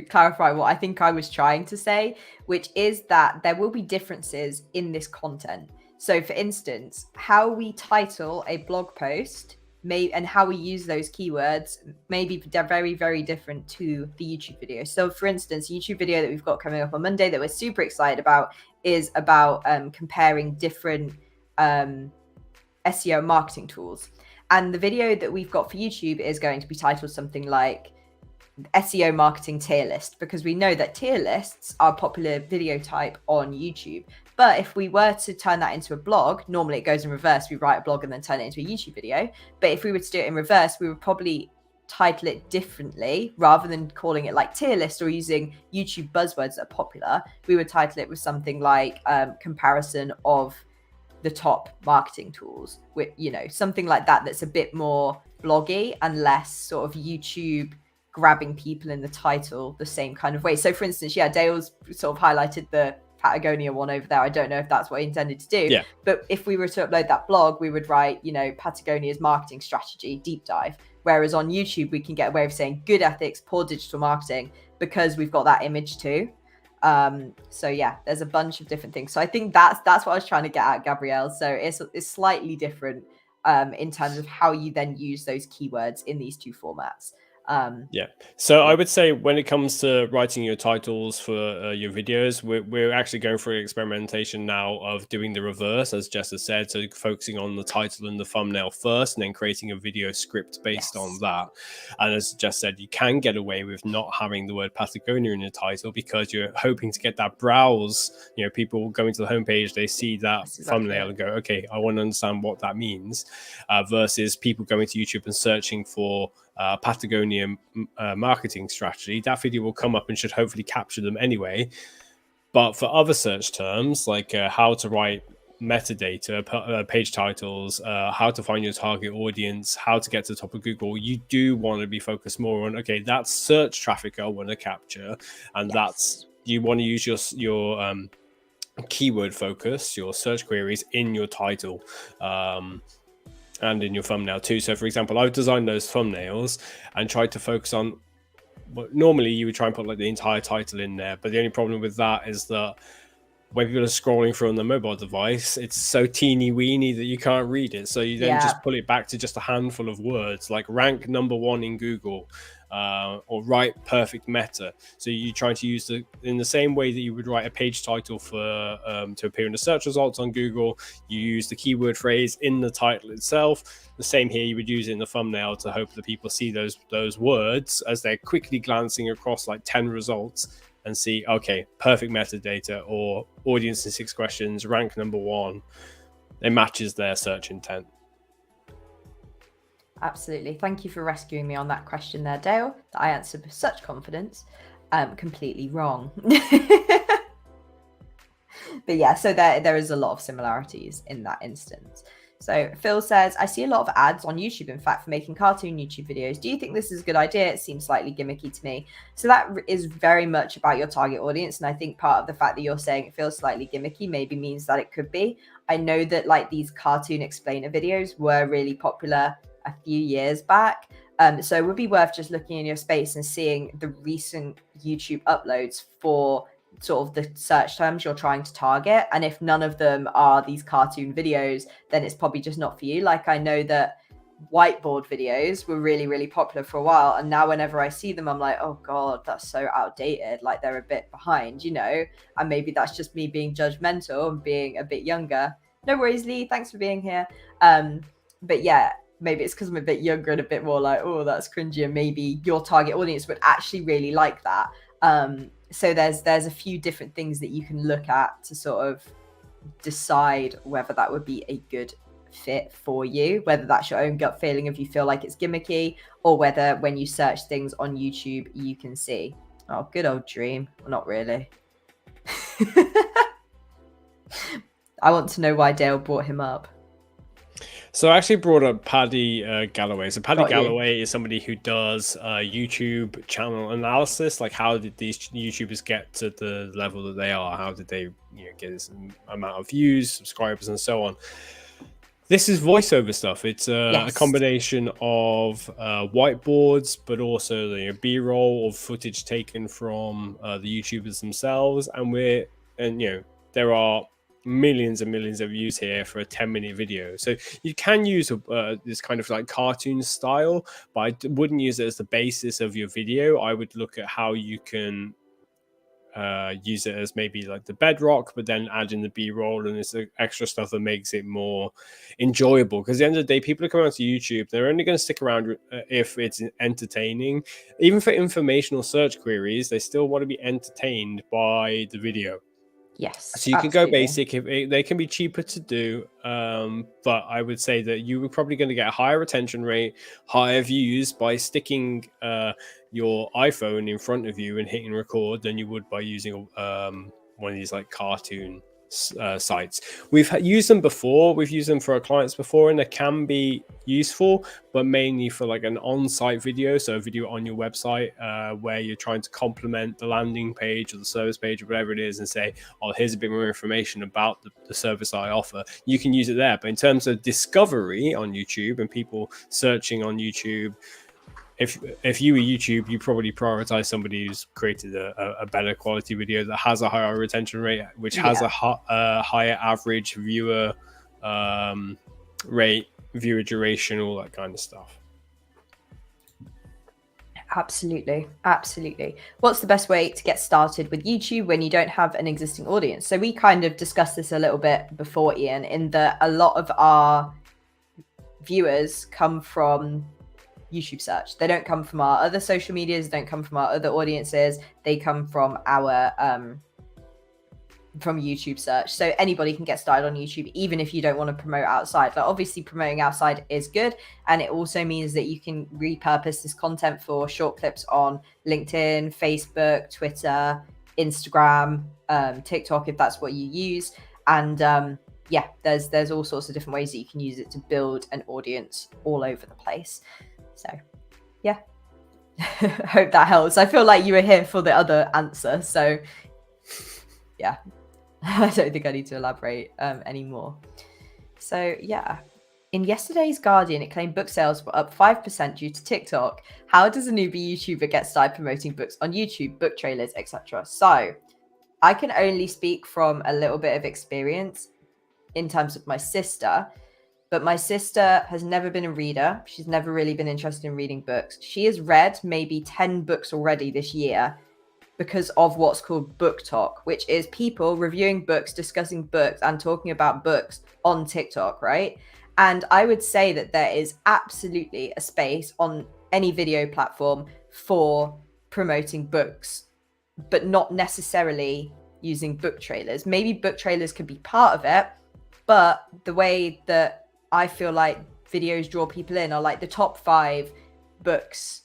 clarify what I think I was trying to say, which is that there will be differences in this content. So for instance, how we title a blog post and how we use those keywords may be very, very different to the YouTube video. So for instance, YouTube video that we've got coming up on Monday that we're super excited about is about comparing different SEO marketing tools. And the video that we've got for YouTube is going to be titled something like SEO marketing tier list, because we know that tier lists are a popular video type on YouTube. But if we were to turn that into a blog, normally it goes in reverse. We write a blog and then turn it into a YouTube video. But if we were to do it in reverse, we would probably title it differently. Rather than calling it like tier list or using YouTube buzzwords that are popular, we would title it with something like comparison of the top marketing tools, with something like that, that's a bit more bloggy and less sort of YouTube grabbing people in the title the same kind of way. So for instance, Dale's sort of highlighted the Patagonia one over there. I don't know if that's what he intended to do, but if we were to upload that blog, we would write Patagonia's marketing strategy deep dive, whereas on YouTube we can get away with saying good ethics, poor digital marketing, because we've got that image too. So yeah, there's a bunch of different things. So I think that's what I was trying to get at, Gabrielle. So it's slightly different in terms of how you then use those keywords in these two formats. So I would say when it comes to writing your titles for your videos, we're actually going through experimentation now of doing the reverse, as Jess has said. So focusing on the title and the thumbnail first, and then creating a video script based on that. And as Jess said, you can get away with not having the word Patagonia in the title because you're hoping to get that browse. People going to the homepage, they see that thumbnail and go, okay, I want to understand what that means, versus people going to YouTube and searching for Patagonia marketing strategy. That video will come up and should hopefully capture them anyway. But for other search terms like how to write metadata, page titles, how to find your target audience, how to get to the top of Google, you do want to be focused more on, okay, that's search traffic I want to capture, and that's, you want to use your keyword focus, your search queries in your title, and in your thumbnail too. So for example, I've designed those thumbnails and tried to focus on what normally you would try and put like the entire title in there, but the only problem with that is that when people are scrolling through on the mobile device, it's so teeny weeny that you can't read it. So you then just pull it back to just a handful of words, like rank #1 in Google, or write perfect meta. So you try to use in the same way that you would write a page title for to appear in the search results on Google. You use the keyword phrase in the title itself. The same here, you would use it in the thumbnail to hope that people see those words as they're quickly glancing across like 10 results and see, okay, perfect metadata or audience in 6 questions, rank #1. It matches their search intent. Absolutely. Thank you for rescuing me on that question there, Dale, that I answered with such confidence. Completely wrong. But yeah, so there is a lot of similarities in that instance. So Phil says, I see a lot of ads on YouTube, in fact, for making cartoon YouTube videos. Do you think this is a good idea? It seems slightly gimmicky to me. So that is very much about your target audience. And I think part of the fact that you're saying it feels slightly gimmicky maybe means that it could be. I know that like these cartoon explainer videos were really popular a few years back. So it would be worth just looking in your space and seeing the recent YouTube uploads for sort of the search terms you're trying to target. And if none of them are these cartoon videos, then it's probably just not for you. Like, I know that whiteboard videos were really, really popular for a while, and now whenever I see them, I'm like, oh god, that's so outdated, like they're a bit behind, you know. And maybe that's just me being judgmental and being a bit younger. No worries, Lee, thanks for being here. But yeah, maybe it's because I'm a bit younger and a bit more like, oh, that's cringy, and maybe your target audience would actually really like that. So there's a few different things that you can look at to sort of decide whether that would be a good fit for you, whether that's your own gut feeling if you feel like it's gimmicky, or whether when you search things on YouTube you can see. Oh, good old Dream. Well, not really. I want to know why Dale brought him up. So I actually brought up Paddy Galloway. So Paddy Galloway is somebody who does YouTube channel analysis. Like, how did these YouTubers get to the level that they are? How did they get this amount of views, subscribers, and so on? This is voiceover stuff. It's a combination of whiteboards, but also the B-roll or footage taken from the YouTubers themselves. And there are millions and millions of views here for a 10-minute video. So you can use this kind of like cartoon style, but I wouldn't use it as the basis of your video. I would look at how you can use it as maybe like the bedrock, but then add in the B-roll and this extra stuff that makes it more enjoyable. Because at the end of the day, people are coming onto YouTube, they're only going to stick around if it's entertaining. Even for informational search queries, they still want to be entertained by the video. Yes. So you can go basic. They can be cheaper to do, but I would say that you were probably going to get a higher retention rate, higher views by sticking your iPhone in front of you and hitting record than you would by using one of these like cartoon sites. We've used them before. We've used them for our clients before, and they can be useful, but mainly for like an on-site video, so a video on your website where you're trying to complement the landing page or the service page or whatever it is and say, oh, here's a bit more information about the service I offer. You can use it there. But in terms of discovery on YouTube and people searching on YouTube, if you were YouTube, you probably prioritize somebody who's created a better quality video that has a higher retention rate, which has a higher average viewer rate, viewer duration, all that kind of stuff. Absolutely. What's the best way to get started with YouTube when you don't have an existing audience? So we kind of discussed this a little bit before, Ian, in that a lot of our viewers come from YouTube search. They don't come from our other social medias, don't come from our other audiences. They come from our from YouTube search. So anybody can get started on YouTube, even if you don't want to promote outside. Like, obviously promoting outside is good, and it also means that you can repurpose this content for short clips on LinkedIn, Facebook, Twitter, Instagram, TikTok, if that's what you use. And there's all sorts of different ways that you can use it to build an audience all over the place. So, yeah, hope that helps. I feel like you were here for the other answer. So, yeah, I don't think I need to elaborate anymore. So, yeah, in yesterday's Guardian, it claimed book sales were up 5% due to TikTok. How does a newbie YouTuber get started promoting books on YouTube, book trailers, etc.? So, I can only speak from a little bit of experience in terms of my sister. But my sister has never been a reader. She's never really been interested in reading books. She has read maybe 10 books already this year because of what's called book talk, which is people reviewing books, discussing books, and talking about books on TikTok, right? And I would say that there is absolutely a space on any video platform for promoting books, but not necessarily using book trailers. Maybe book trailers could be part of it, but the way that I feel like videos draw people in are like the top 5 books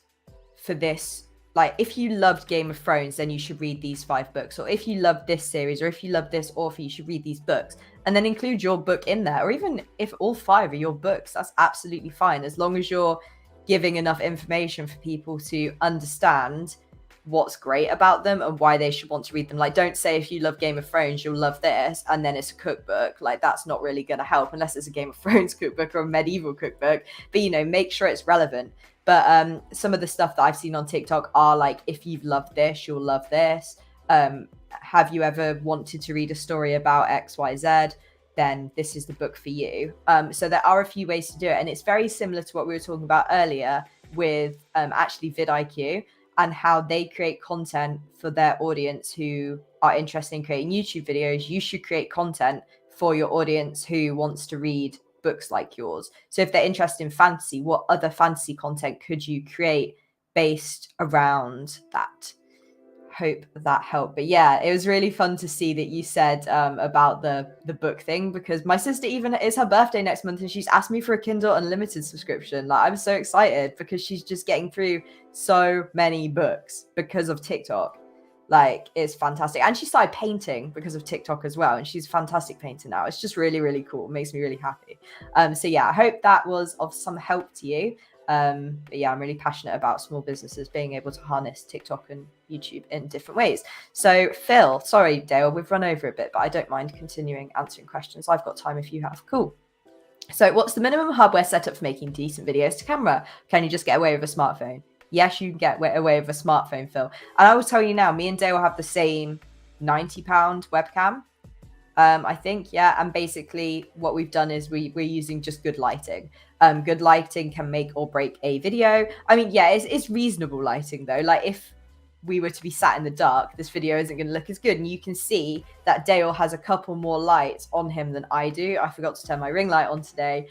for this. Like, if you loved Game of Thrones, then you should read these 5 books. Or if you love this series, or if you love this author, you should read these books. And then include your book in there. Or even if all 5 are your books, that's absolutely fine. As long as you're giving enough information for people to understand what's great about them and why they should want to read them. Like, don't say if you love Game of Thrones, you'll love this, and then it's a cookbook. Like, that's not really going to help unless it's a Game of Thrones cookbook or a medieval cookbook. But, make sure it's relevant. But some of the stuff that I've seen on TikTok are like, if you've loved this, you'll love this. have you ever wanted to read a story about XYZ? Then this is the book for you. So there are a few ways to do it. And it's very similar to what we were talking about earlier with actually vidIQ and how they create content for their audience who are interested in creating YouTube videos. You should create content for your audience who wants to read books like yours. So if they're interested in fantasy, what other fantasy content could you create based around that? Hope that helped. But yeah, it was really fun to see that you said about the book thing, because my sister, even it's her birthday next month, and she's asked me for a Kindle Unlimited subscription. Like, I'm so excited because she's just getting through so many books because of TikTok. Like, it's fantastic. And she started painting because of TikTok as well, and she's a fantastic painter now. It's just really, really cool. It makes me really happy. So yeah, I hope that was of some help to you. But yeah, I'm really passionate about small businesses being able to harness TikTok and YouTube in different ways. So Phil, sorry Dale, we've run over a bit, but I don't mind continuing answering questions. I've got time if you have. Cool. So what's the minimum hardware setup for making decent videos to camera? Can you just get away with a smartphone? Yes, you can get away with a smartphone, Phil. And I will tell you now, me and Dale have the same £90 webcam. I think, yeah. And basically what we've done is we're using just good lighting. Good lighting can make or break a video. I mean, yeah, it's reasonable lighting though. Like, if we were to be sat in the dark, this video isn't going to look as good. And you can see that Dale has a couple more lights on him than I do. I forgot to turn my ring light on today.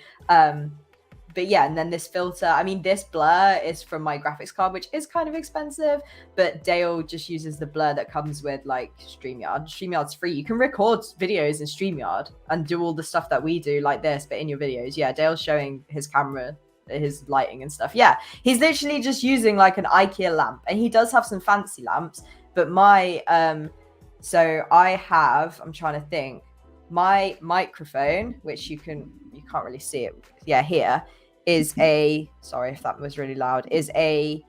But yeah, and then this filter, I mean, this blur is from my graphics card, which is kind of expensive, but Dale just uses the blur that comes with like StreamYard. StreamYard's free. You can record videos in StreamYard and do all the stuff that we do like this, but in your videos. Yeah, Dale's showing his camera, his lighting and stuff. Yeah, he's literally just using like an IKEA lamp, and he does have some fancy lamps, but my, so I have, I'm trying to think, my microphone, which you can't really see it. Yeah, here is a, sorry if that was really loud, is a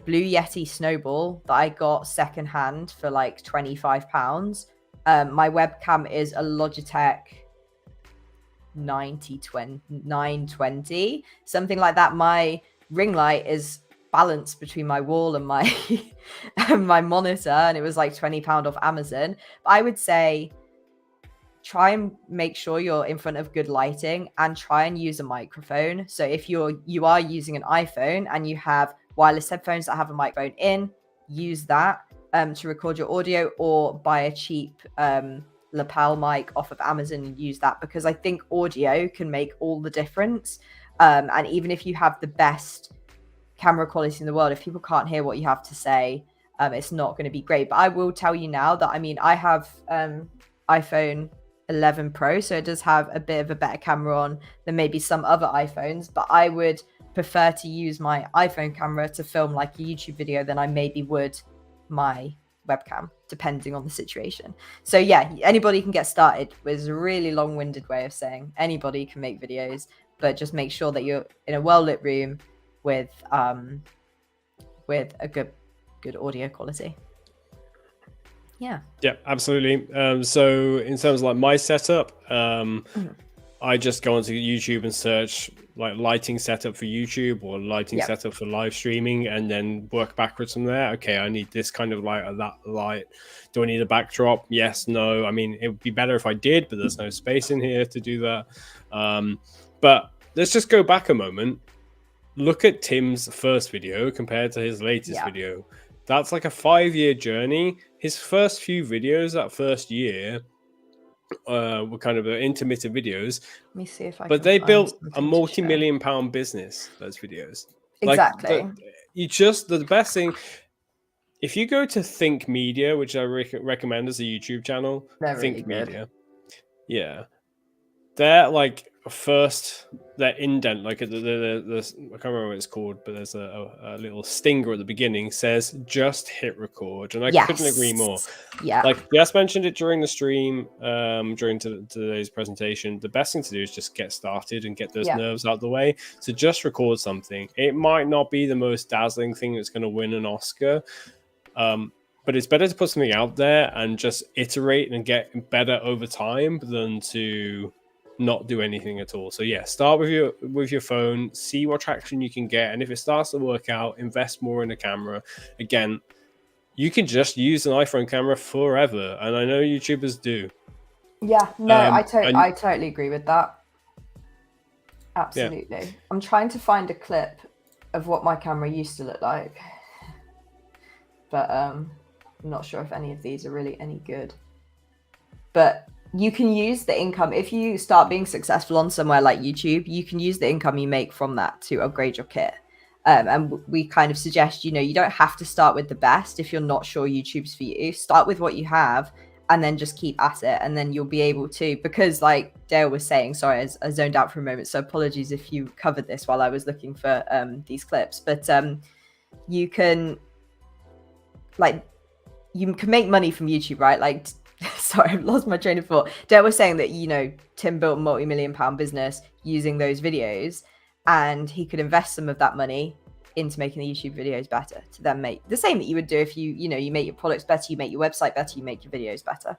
Blue Yeti Snowball that I got secondhand for like £25. My webcam is a Logitech 920, something like that. My ring light is balanced between my wall and my and my monitor, and it was like £20 off Amazon. But I would say try and make sure you're in front of good lighting, and try and use a microphone. So if you are using an iPhone and you have wireless headphones that have a microphone in, use that to record your audio, or buy a cheap lapel mic off of Amazon and use that, because I think audio can make all the difference. And even if you have the best camera quality in the world, if people can't hear what you have to say, it's not going to be great. But I will tell you now that, I mean, I have iPhone 11 Pro, so it does have a bit of a better camera on than maybe some other iPhones, but I would prefer to use my iPhone camera to film like a YouTube video than I maybe would my webcam, depending on the situation. So yeah, anybody can get started, was a really long-winded way of saying anybody can make videos, but just make sure that you're in a well-lit room with a good audio quality. Yeah, absolutely. So in terms of like my setup, I just go onto YouTube and search like lighting setup for YouTube or lighting setup for live streaming, and then work backwards from there. Okay, I need this kind of light or that light. Do I need a backdrop? Yes, no. I mean, it would be better if I did, but there's no space in here to do that. But let's just go back a moment. Look at Tim's first video compared to his latest video. That's like a 5-year journey. His first few videos that first year were kind of intermittent videos. Let me see if I but they built a multi-million-pound business, those videos. Exactly. Like, the best thing, if you go to Think Media, which I recommend as a YouTube channel, they're Think really Media. Yeah. They're like their indent, like the I can't remember what it's called, but there's a little stinger at the beginning, says just hit record, and I couldn't agree more. Yeah, like Jess mentioned it during the stream, during today's presentation. The best thing to do is just get started and get those nerves out of the way. So just record something. It might not be the most dazzling thing that's going to win an Oscar, but it's better to put something out there and just iterate and get better over time than to not do anything at all. So yeah, start with your phone, see what traction you can get, and if it starts to work out, invest more in the camera. Again, you can just use an iPhone camera forever, and I know YouTubers do. Yeah, no, I totally agree with that. Absolutely. Yeah. I'm trying to find a clip of what my camera used to look like, but I'm not sure if any of these are really any good. But you can use the income if you start being successful on somewhere like YouTube. You can use the income you make from that to upgrade your kit. And we kind of suggest, you don't have to start with the best if you're not sure YouTube's for you. Start with what you have and then just keep at it, and then you'll be able to, because like Dale was saying, sorry, I zoned out for a moment, so apologies if you covered this while I was looking for these clips, but you can make money from YouTube, right? Like, sorry, I've lost my train of thought. Dale was saying that, Tim built a multi-million-pound business using those videos, and he could invest some of that money into making the YouTube videos better to then make the same that you would do if you make your products better, you make your website better, you make your videos better.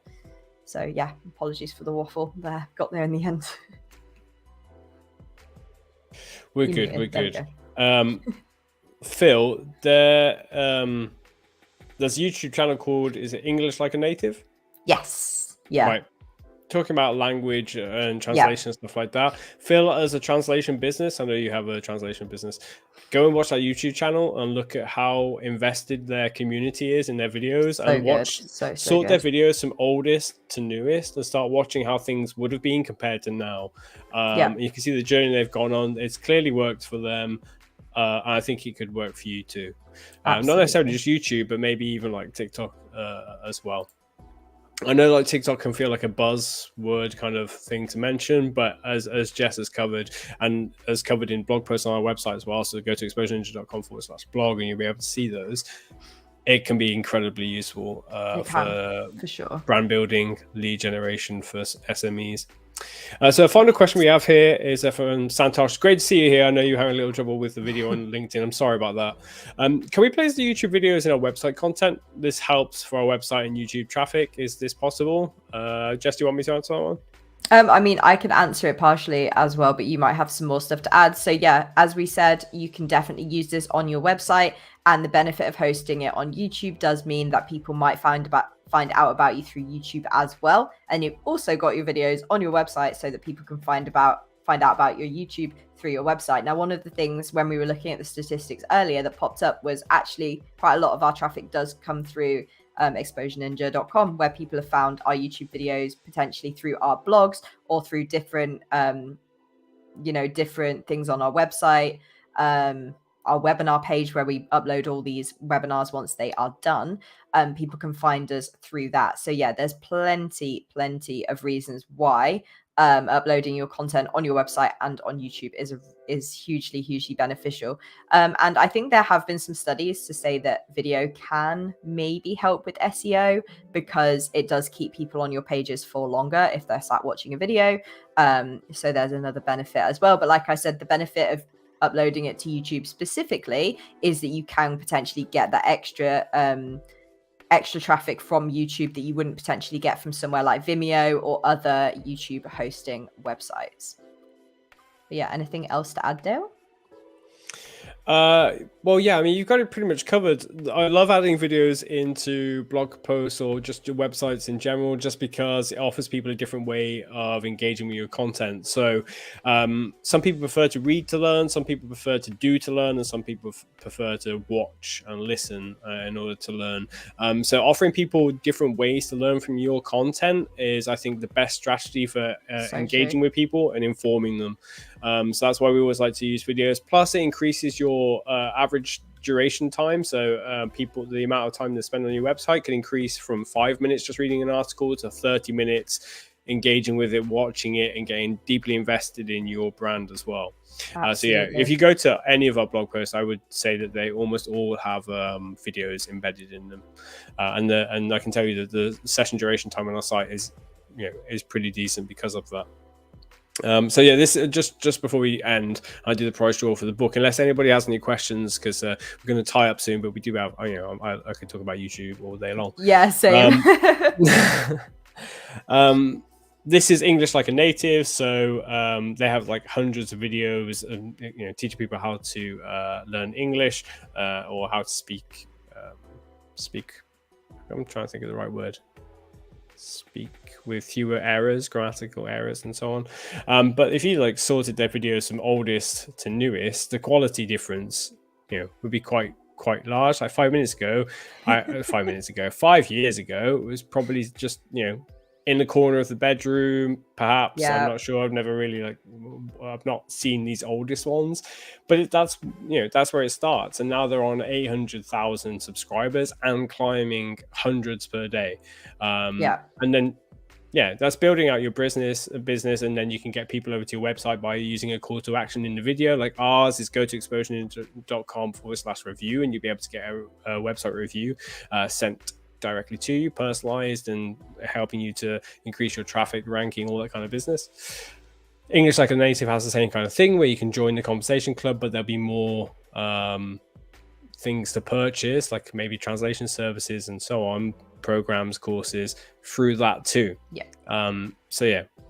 So yeah, apologies for the waffle there. Got there in the end. We're good. Phil, there's a YouTube channel called, is it English Like a Native? Yes. Yeah. Right. Talking about language and translation and stuff like that. Phil, as a translation business, I know you have a translation business, go and watch that YouTube channel and look at how invested their community is in their videos, and watch sort their videos from oldest to newest and start watching how things would have been compared to now. You can see the journey they've gone on. It's clearly worked for them. I think it could work for you too. Not necessarily just YouTube, but maybe even like TikTok as well. I know like TikTok can feel like a buzzword kind of thing to mention, but as Jess has covered, and as covered in blog posts on our website as well, so go to exposureninja.com/blog and you'll be able to see those. It can be incredibly useful for sure. Brand building, lead generation for SMEs. So a final question we have here is from Santosh. Great to see you here. I know you're having a little trouble with the video on LinkedIn. I'm sorry about that. Can we place the YouTube videos in our website content? This helps for our website and YouTube traffic. Is this possible? Jess, do you want me to answer that one? I mean, I can answer it partially as well, but you might have some more stuff to add. So yeah, as we said, you can definitely use this on your website, and the benefit of hosting it on YouTube does mean that people might find out about you through YouTube as well. And you've also got your videos on your website so that people can find out about your YouTube through your website. Now, one of the things when we were looking at the statistics earlier that popped up was actually quite a lot of our traffic does come through exposureninja.com, where people have found our YouTube videos potentially through our blogs or through different different things on our website, our webinar page where we upload all these webinars once they are done. People can find us through that. So yeah, there's plenty of reasons why uploading your content on your website and on YouTube is hugely beneficial. And I think there have been some studies to say that video can maybe help with SEO, because it does keep people on your pages for longer if they're sat watching a video. So there's another benefit as well. But like I said, the benefit of uploading it to YouTube specifically is that you can potentially get that extra traffic from YouTube that you wouldn't potentially get from somewhere like Vimeo or other YouTube hosting websites. But yeah, anything else to add, Dale? Well, yeah, I mean, you've got it pretty much covered. I love adding videos into blog posts or just your websites in general, just because it offers people a different way of engaging with your content. So some people prefer to read to learn, some people prefer to do to learn, and some people prefer to watch and listen in order to learn. So offering people different ways to learn from your content is, I think, the best strategy for engaging with people and informing them. So that's why we always like to use videos. Plus, it increases your average duration time. So the amount of time they spend on your website can increase from 5 minutes just reading an article to 30 minutes engaging with it, watching it, and getting deeply invested in your brand as well. So yeah, if you go to any of our blog posts, I would say that they almost all have videos embedded in them. And I can tell you that the session duration time on our site is pretty decent because of that. So yeah, this just before we end, I do the prize draw for the book. Unless anybody has any questions, because we're going to tie up soon, but we do have, I could talk about YouTube all day long. Yeah, same. This is English Like a Native, so they have like hundreds of videos and teaching people how to learn English or how to speak I'm trying to think of the right word. Speak with fewer errors, grammatical errors, and so on. But if you like sorted their videos from oldest to newest, the quality difference, would be quite large. Like 5 years ago, 5 years ago, it was probably just in the corner of the bedroom, perhaps. Yeah. I'm not sure. I've never really I've not seen these oldest ones, but that's where it starts. And now they're on 800,000 subscribers and climbing hundreds per day. And then that's building out your business, and then you can get people over to your website by using a call to action in the video. Like ours is go to exposureninja.com/review, and you'll be able to get a website review sent directly to you, personalized, and helping you to increase your traffic ranking, all that kind of business. English Like a Native has the same kind of thing where you can join the conversation club, but there'll be more things to purchase, like maybe translation services and so on, programs, courses through that too.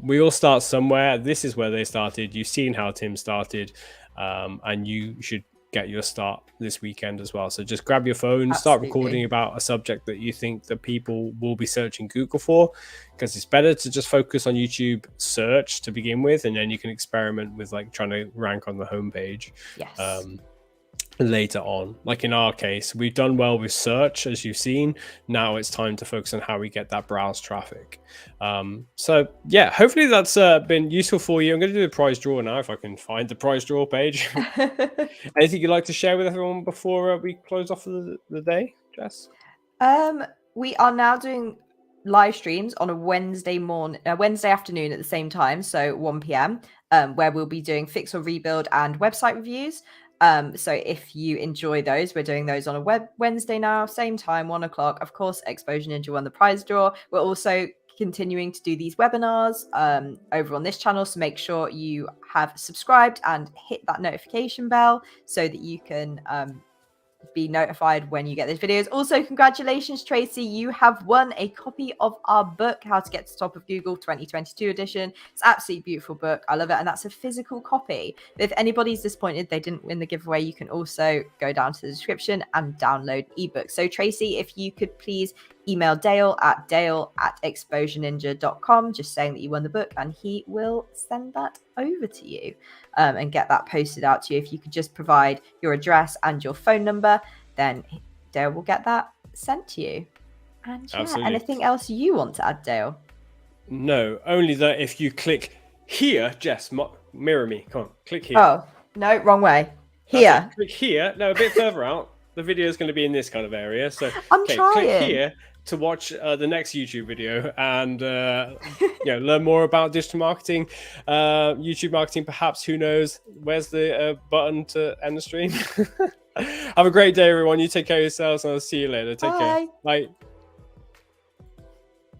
We all start somewhere. This is where they started. You've seen how Tim started, and you should get your start this weekend as well. So just grab your phone, start recording about a subject that you think that people will be searching Google for, because it's better to just focus on YouTube search to begin with, and then you can experiment with like trying to rank on the homepage later on. Like in our case, we've done well with search, as you've seen. Now it's time to focus on how we get that browse traffic. Hopefully that's been useful for you. I'm going to do the prize draw now, if I can find the prize draw page. Anything you'd like to share with everyone before we close off the day, Jess? We are now doing live streams on a Wednesday afternoon at the same time, so 1 p.m, where we'll be doing fix or rebuild and website reviews. So if you enjoy those, we're doing those on a Wednesday now, same time, 1 o'clock. Of course, Exposure Ninja won the prize draw. We're also continuing to do these webinars over on this channel, so make sure you have subscribed and hit that notification bell so that you can be notified when you get those videos. Also, congratulations, Tracy, you have won a copy of our book, How to Get to the Top of Google 2022 edition. It's an absolutely beautiful book. I love it, and that's a physical copy. If anybody's disappointed they didn't win the giveaway, you can also go down to the description and download ebook. So Tracy, if you could please email dale@exposureninja.com just saying that you won the book, and he will send that over to you and get that posted out to you. If you could just provide your address and your phone number, then Dale will get that sent to you. And anything else you want to add, Dale? No, only that if you click here, Jess, mirror me. Come on, click here. Oh, no, wrong way. Here. Click here. No, a bit further out. The video is going to be in this kind of area. So I'm trying. Click here to watch the next YouTube video and learn more about digital marketing, YouTube marketing, perhaps. Who knows? Where's the button to end the stream? Have a great day, everyone. You take care of yourselves, and I'll see you later. Take care. Bye.